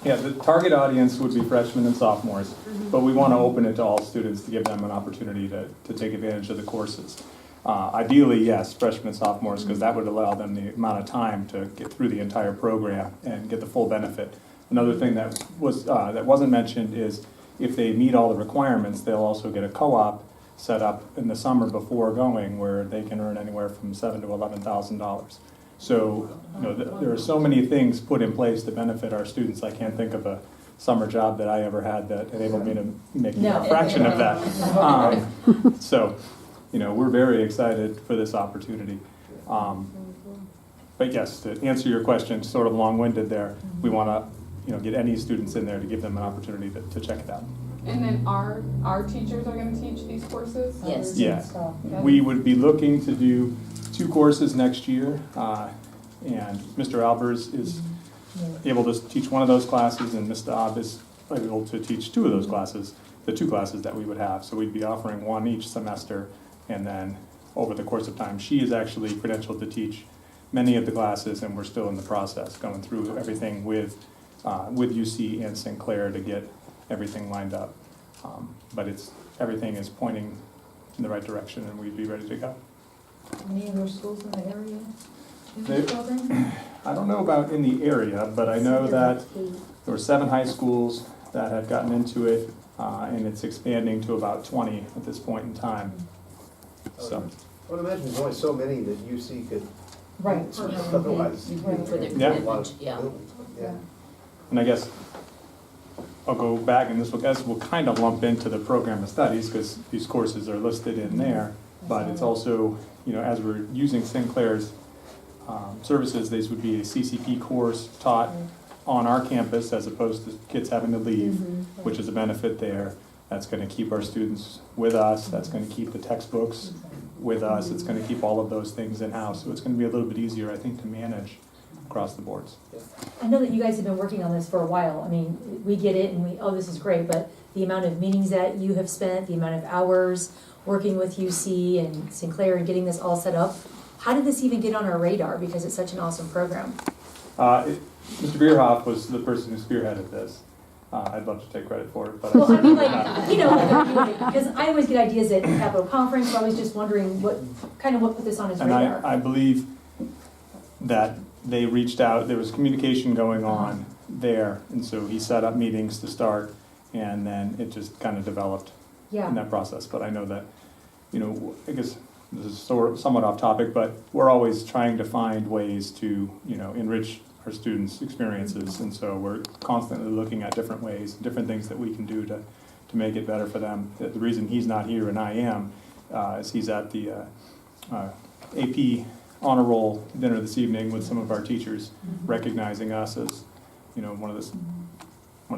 Yeah, the target audience would be freshmen and sophomores, but we want to open it to all students to give them an opportunity to take advantage of the courses. Ideally, yes, freshmen and sophomores, because that would allow them the amount of time to get through the entire program and get the full benefit. Another thing that wasn't mentioned is if they meet all the requirements, they'll also get a co-op set up in the summer before going, where they can earn anywhere from $7,000 to $11,000. So, there are so many things put in place to benefit our students. I can't think of a summer job that I ever had that enabled me to make No. a fraction of that. So, we're very excited for this opportunity. But yes, to answer your question, sort of long-winded there, we want to, get any students in there to give them an opportunity to check it out. And then our teachers are gonna teach these courses? Yes. Yeah, we would be looking to do 2 courses next year, and Mr. Albers is able to teach one of those classes, and Ms. Dobb is able to teach 2 of those classes, the 2 classes that we would have. So we'd be offering 1 each semester, and then over the course of time, she is actually credentialed to teach many of the classes, and we're still in the process, going through everything with UC and Sinclair to get everything lined up. But everything is pointing in the right direction, and we'd be ready to go. Any other schools in the area in They- this program? I don't know about in the area, but I know that there were 7 high schools that had gotten into it, and it's expanding to about 20 at this point in time. So, I would imagine there's only so many that UC could, Right. otherwise. Right. For their Yeah. A lot of commitment, yeah. buildings, yeah. and I guess I'll go back, and this will kind of lump into the program of studies, because these courses are listed in there, but it's also, as we're using Sinclair's services, these would be a CCP course taught on our campus as opposed to kids having to leave, which is a benefit there. That's going to keep our students with us, that's going to keep the textbooks with us, it's going to keep all of those things in-house. So it's going to be a little bit easier, I think, to manage across the boards. I know that you guys have been working on this for a while. I mean, we get it and this is great, but the amount of meetings that you have spent, the amount of hours working with UC and Sinclair and getting this all set up, how did this even get on our radar? Because it's such an awesome program. Mr. Bierhoff was the person who spearheaded this. I'd love to take credit for it, but Well, I mean, because I always get ideas at Capitol Conference, so I was just wondering what put this on his And radar. I believe that they reached out, there was communication going on there, and so he set up meetings to start, and then it just kind of developed in Yeah, that process. But I know that, I guess this is somewhat off topic, but we're always trying to find ways to, enrich our students' experiences, and so we're constantly looking at different ways, different things that we can do to make it better for them. The reason he's not here and I am is he's at the AP honor roll dinner this evening with some of our teachers, recognizing us as, one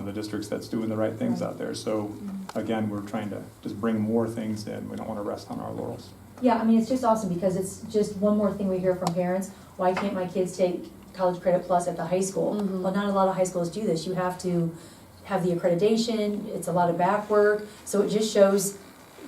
of the districts that's doing the right things out there. So again, we're trying to just bring more things in. We don't want to rest on our laurels. yeah, I mean, it's just awesome because it's just one more thing we hear from parents. Why can't my kids take College Credit Plus at the high school? Well, not a lot of high schools do this. You have to have the accreditation, it's a lot of back work. So it just shows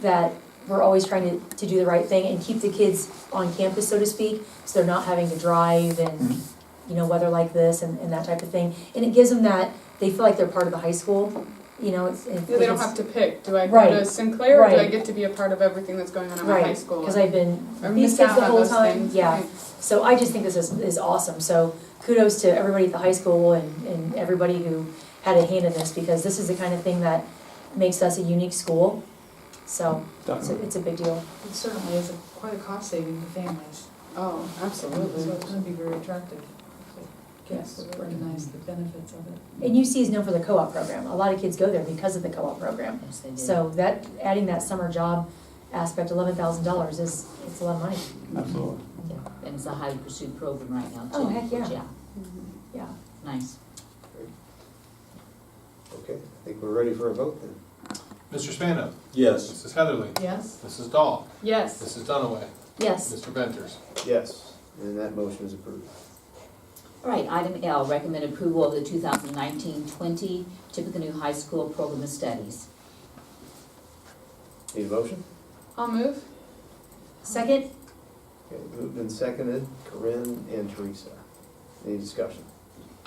that we're always trying to do the right thing and keep the kids on campus, so to speak, so they're not having to drive and, weather like this and that type of thing. And it gives them that, they feel like they're part of the high school, They don't have to pick, do I go Right. to Sinclair or do I Right. get to be a part of everything that's going on in my high school? Because I've been Or these miss kids out the on whole those time, things, yeah. right. So I just think this is awesome. So kudos to everybody at the high school and everybody who had a hand in this, because this is the kind of thing that makes us a unique school. So Definitely. it's a big deal. It certainly is quite a cost saving to families, Oh, so absolutely. it's gonna be very attractive. Kids recognize the benefits of it. And UC is known for the co-op program. A lot of kids go there because of the co-op program. Yes, they do. So that, adding that summer job aspect, $11,000 it's a lot of money. Absolutely. Yeah, and it's a highly pursued program right now too. Oh, heck yeah. which, Yeah. Nice. Okay, I think we're ready for a vote then. Mr. Spano, Yes. Mrs. Heatherly, Yes? Mrs. Dahl, Yes. Mrs. Dunaway, Yes. Mr. Venters. Yes, and that motion is approved. All right, item L, recommend approval of the 2019-20 Tippecanoe High School Program of Studies. Need a motion? I'll move. Second? Okay, moved and seconded, Corinne and Teresa. Any discussion?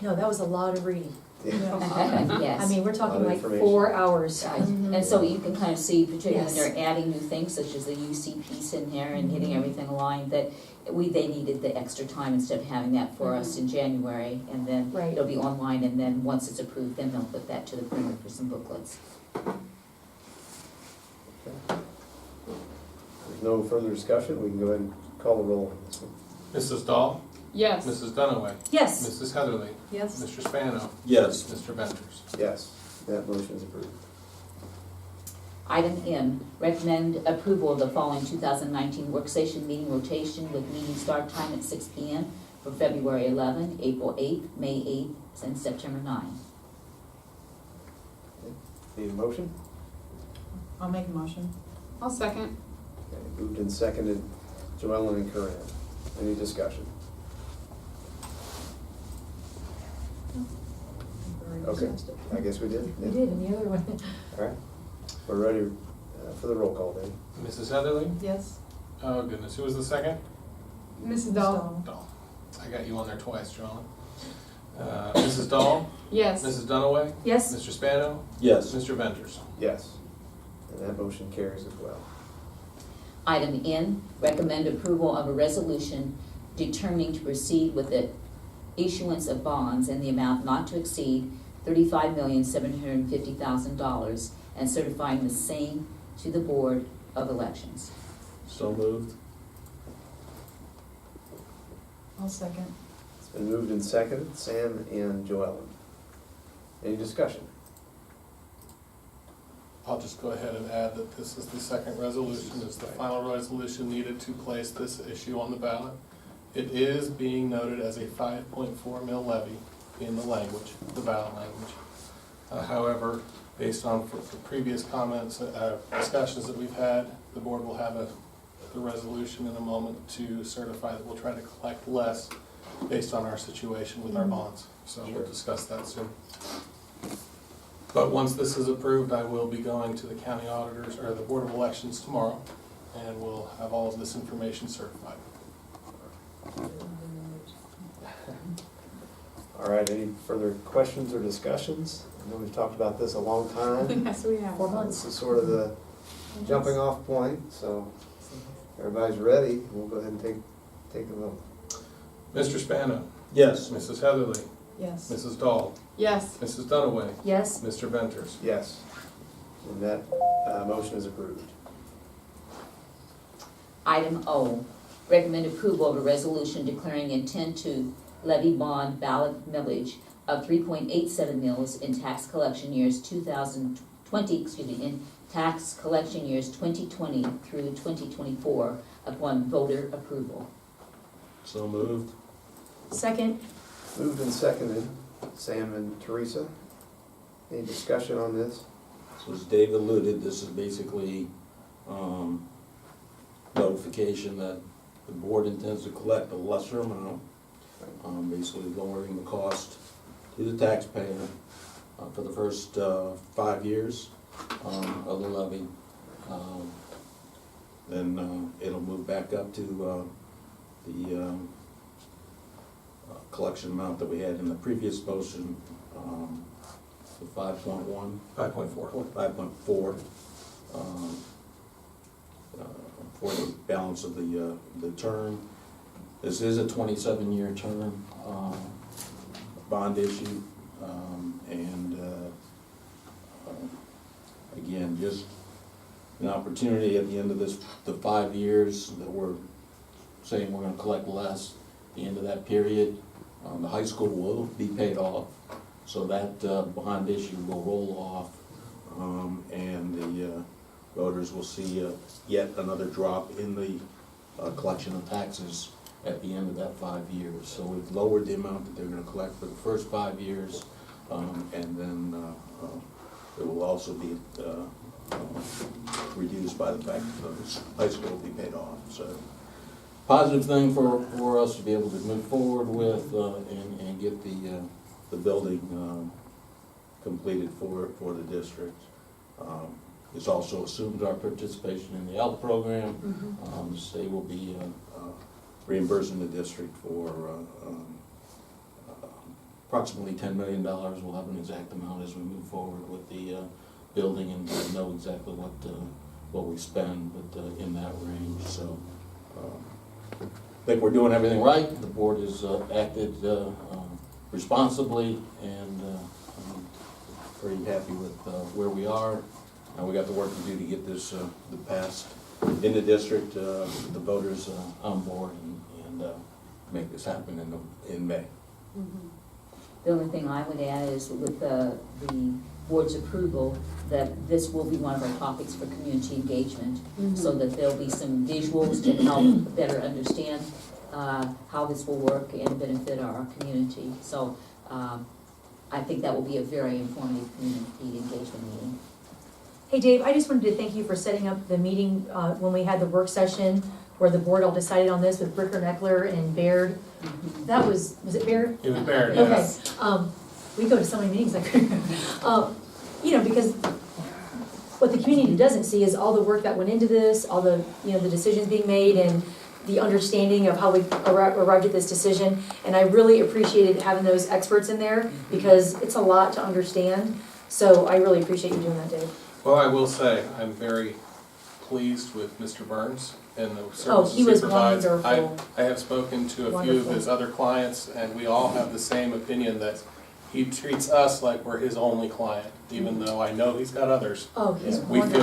No, that was a lot of reading. Yes. I mean, we're talking Lot of like information. 4 hours. Right. And so you can kind of see, particularly when Yes. they're adding new things, such as the UC piece in there and getting everything aligned, that they needed the extra time instead of having that for us in January, and then Right. it'll be online, and then once it's approved, then they'll put that to the printer for some booklets. There's no further discussion, we can go ahead and call the roll on this one. Mrs. Dahl, Yes. Mrs. Dunaway, Yes. Mrs. Heatherly, Yes. Mr. Spano, Yes. Mr. Ventures. Yes, that motion is approved. Item M, recommend approval of the following 2019 work session meeting rotation with meeting start time at 6 p.m. for February 11, April 8, May 8, and September 9. Need a motion? I'll make a motion. I'll second. Okay, moved and seconded, Joellen and Corinne. Any discussion? Okay, I guess we did. You Yeah. did, and the other one. All right, we're ready for the roll call, Dave. Mrs. Heatherly? Yes. Oh goodness, who was the second? Mrs. Dahl? Dahl. I got you on there twice, Joellen. Mrs. Dahl? Yes. Mrs. Dunaway? Yes. Mr. Spano? Yes. Mr. Ventures? Yes, and that motion carries as well. Item N, recommend approval of a resolution determining to proceed with the issuance of bonds in the amount not to exceed $35,750,000 and certifying the same to the Board of Elections. So moved. I'll second. It's been moved and seconded, Sam and Joellen. Any discussion? I'll just go ahead and add that this is the second resolution. It's the final resolution needed to place this issue on the ballot. It is being noted as a 5.4 mil levy in the language, the ballot language. However, based on the previous comments, discussions that we've had, the board will have the resolution in a moment to certify that we'll try to collect less based on our situation with our bonds. So we'll discuss that soon. But once this is approved, I will be going to the county auditors, or the Board of Elections tomorrow, and we'll have all of this information certified. All right, any further questions or discussions? I know we've talked about this a long time. Yes, we have. 4 months. This is sort of the jumping off point, so everybody's ready, we'll go ahead and take the vote. Mr. Spano, Yes. Mrs. Heatherly, Yes. Mrs. Dahl, Yes. Mrs. Dunaway, Yes. Mr. Ventures. Yes, and that motion is approved. Item O, recommend approval of a resolution declaring intent to levy bond ballot millage of 3.87 mils in tax collection years 2020, in tax collection years 2020 through 2024 upon voter approval. So moved. Second. Moved and seconded, Sam and Teresa. Any discussion on this? So as Dave alluded, this is basically notification that the board intends to collect a lesser amount, basically lowering the cost to the taxpayer for the first 5 years of the levy. Then it'll move back up to the collection amount that we had in the previous motion, the 5.1. 5.4. 5.4, for the balance of the term. This is a 27-year term bond issue, and again, just an opportunity at the end of the 5 years that we're saying we're gonna collect less. At the end of that period, the high school will be paid off, so that bond issue will roll off, and the voters will see yet another drop in the collection of taxes at the end of that 5 years. So we've lowered the amount that they're gonna collect for the first 5 years, and then it will also be reduced by the fact that the high school will be paid off. So positive thing for us to be able to move forward with and get the building completed for the district. This also assumes our participation in the health program. The state will be reimbursing the district for approximately $10 million. We'll have an exact amount as we move forward with the building and know exactly what we spend, but in that range. So I think we're doing everything right. The board has acted responsibly, and I'm pretty happy with where we are. We got the work to do to get this passed in the district, with the voters on board, and make this happen in May. The only thing I would add is with the board's approval, that this will be one of our topics for community engagement, so that there'll be some visuals to help better understand how this will work and benefit our community. So I think that will be a very informative community engagement meeting. Hey Dave, I just wanted to thank you for setting up the meeting when we had the work session where the board all decided on this with Bricker, Neckler, and Baird. That was it Baird? It was Baird, Okay, yes. We go to so many meetings, like, you know, because what the community doesn't see is all the work that went into this, all the, you know, the decisions being made and the understanding of how we arrived at this decision. And I really appreciated having those experts in there because it's a lot to understand. So I really appreciate you doing that, Dave. Well, I will say, I'm very pleased with Mr. Burns and the Oh, services he he was provides. wonderful. I have spoken to a few of Wonderful. his other clients, and we all have the same opinion that he treats us like we're his only client, even though I know he's got others. Oh, he's We wonderful.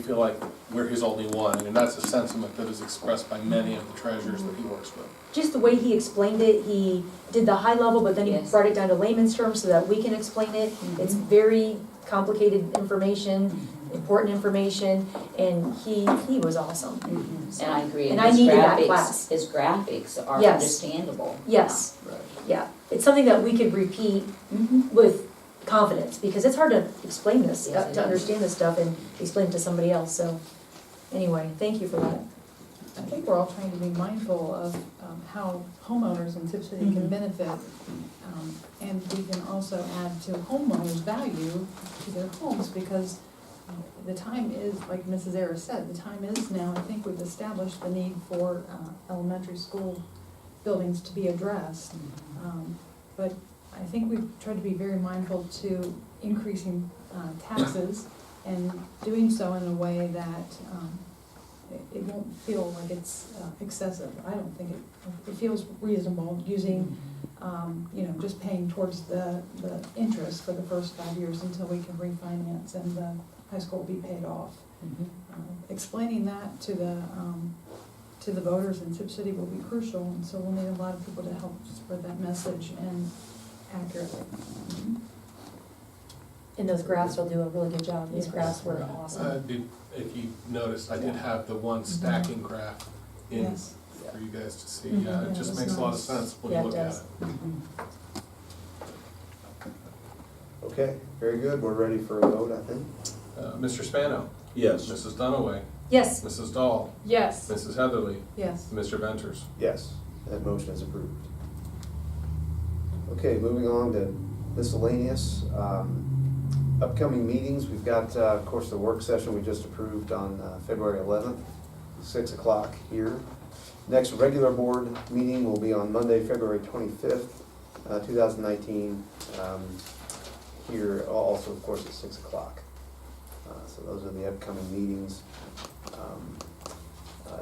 feel like we're his only one, and that's a sentiment that is expressed by many of the treasurers that he works with. Just the way he explained it, he did the high level, but then he Yes. brought it down to layman's terms so that we can explain it. It's very complicated information, important information, and he was awesome. And I agree. And I needed that graphics- class. His graphics are Yes. understandable. Yes, yeah. It's something that we could repeat with confidence, because it's hard to explain this, Yes, it to is. understand this stuff and explain it to somebody else, so. Anyway, thank you for that. I think we're all trying to be mindful of how homeowners in Tipp City can benefit. And we can also add to homeowners' value to their homes, because the time is, like Mrs. Ayers said, the time is now. I think we've established the need for elementary school buildings to be addressed. But I think we've tried to be very mindful to increasing taxes and doing so in a way that it won't feel like it's excessive. I don't think it feels reasonable using, just paying towards the interest for the first 5 years until we can refinance and the high school will be paid off. Explaining that to the voters in Tipp City will be crucial, and so we'll need a lot of people to help spread that message and accurately. And those graphs will do a really good job. These graphs were awesome. If you noticed, I did have the one stacking graph in Yes. for you guys to see. Mhm. Yeah, it Yeah, just that's makes a lot of nice. sense when Yeah, you it look at does. it. Okay, very good. We're ready for a vote, I think. Mr. Spano, Yes. Mrs. Dunaway, Yes, Mrs. Dahl, Yes. Mrs. Heatherly, Yes. Mr. Venters. Yes, that motion is approved. Okay, moving on to miscellaneous. Upcoming meetings, we've got, of course, the work session we just approved on February 11th, 6 o'clock here. Next regular board meeting will be on Monday, February 25th, 2019, here also, of course, at 6 o'clock. So those are the upcoming meetings.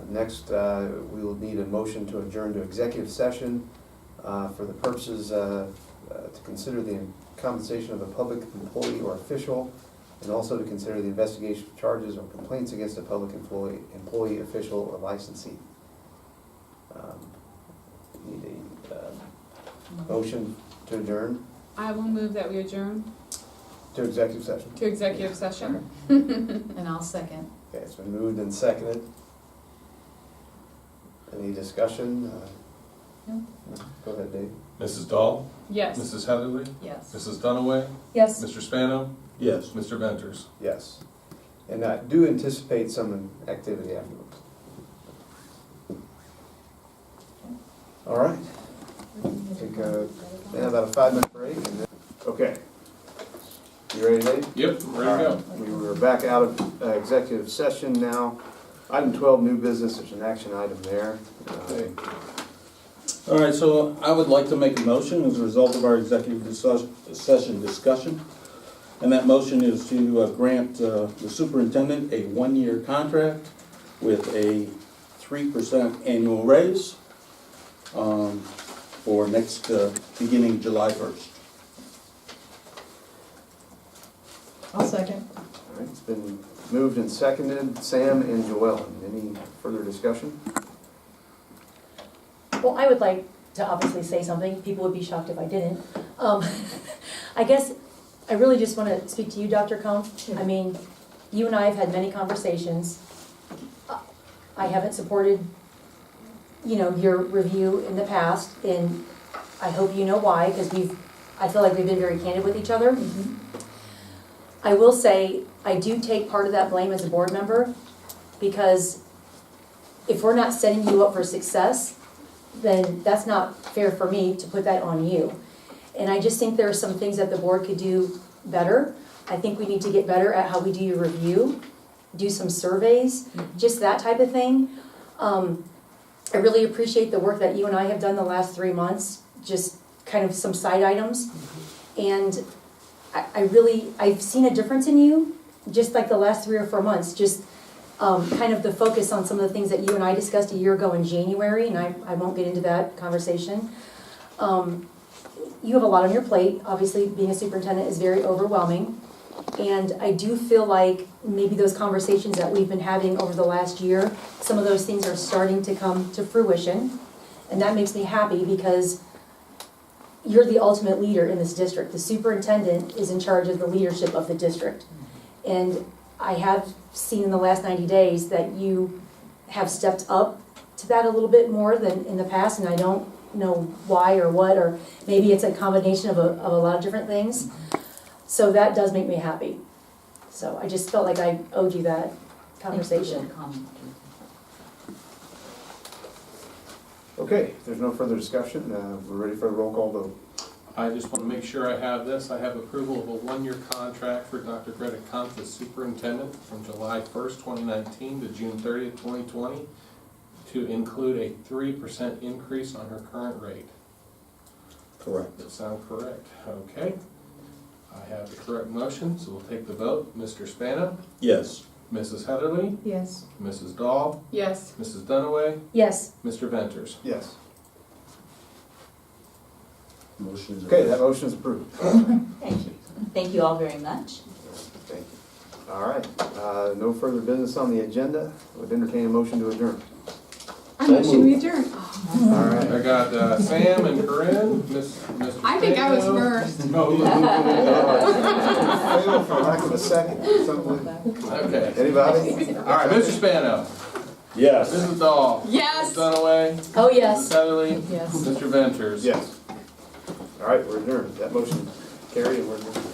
Next, we will need a motion to adjourn to executive session for the purposes to consider the compensation of a public employee or official, and also to consider the investigation of charges or complaints against a public employee, official, or licensee. Need a motion to adjourn I will move that we adjourn to executive session. to executive session. And I'll second. Okay, it's been moved and seconded. Any discussion? No. Go ahead, Dave. Mrs. Dahl, Yes. Mrs. Heatherly, Yes. Mrs. Dunaway, yes. Mr. Spano, Yes. Mr. Venters. Yes. And I do anticipate some activity afterwards. All right. Take about a 5-minute break. And then, okay. You ready, Dave? Yep, ready to go. We were back out of executive session now. Item 12, new business, there's an action item there. All right, so I would like to make a motion as a result of our executive session discussion. And that motion is to grant the superintendent a 1-year contract with a 3% annual raise for next, beginning July 1st. I'll second. All right, it's been moved and seconded. Sam and Joellen, any further discussion? All Well, I would like to obviously say something. People would be shocked if I didn't. I guess I really just want to speak to you, Dr. Cohn. I mean, you and I have had many conversations. I haven't supported, your review in the past, and I hope you know why, because I feel like we've been very candid with each other. I will say, I do take part of that blame as a board member, because if we're not setting you up for success, then that's not fair for me to put that on you. And I just think there are some things that the board could do better. I think we need to get better at how we do your review, do some surveys, just that type of thing. I really appreciate the work that you and I have done the last 3 months, just kind of some side items. And I've seen a difference in you, just like the last 3 or 4 months, just kind of the focus on some of the things that you and I discussed a year ago in January, and I won't get into that conversation. You have a lot on your plate. Obviously, being a superintendent is very overwhelming. And I do feel like maybe those conversations that we've been having over the last year, some of those things are starting to come to fruition. And that makes me happy because you're the ultimate leader in this district. The superintendent is in charge of the leadership of the district. And I have seen in the last 90 days that you have stepped up to that a little bit more than in the past, and I don't know why or what, or maybe it's a combination of a lot of different things. So that does make me happy. So I just felt like I owed you that conversation. Okay, if there's no further discussion, we're ready for the roll call vote. I just want to make sure I have this. I have approval of a 1-year contract for Dr. Greta Kumpf as superintendent from July 1st, 2019 to June 30th, 2020, to include a 3% increase on her current rate. Correct. Does that sound correct? Okay. I have the correct motion, so we'll take the vote. Mr. Spano? Yes. Mrs. Heatherly? Yes. Mrs. Dahl? Yes. Mrs. Dunaway? Yes. Mr. Venters? Yes. Motion is Okay, that motion is approved. Thank you. Thank you all very much. Thank you. All right, no further business on the agenda. Would entertain a motion to adjourn. I motion we adjourn. All right. I got Sam and Corinne, Mr. I think I was Spano. first. No. Fail for lack of a second, something. Okay. Anybody? All right, Mr. Spano. Yes. Mrs. Dahl. Yes. Mrs. Dunaway. Oh, Mrs. yes. Heatherly. Yes. Mr. Venters. Yes. All right, we're adjourned. That motion carried and we're adjourned.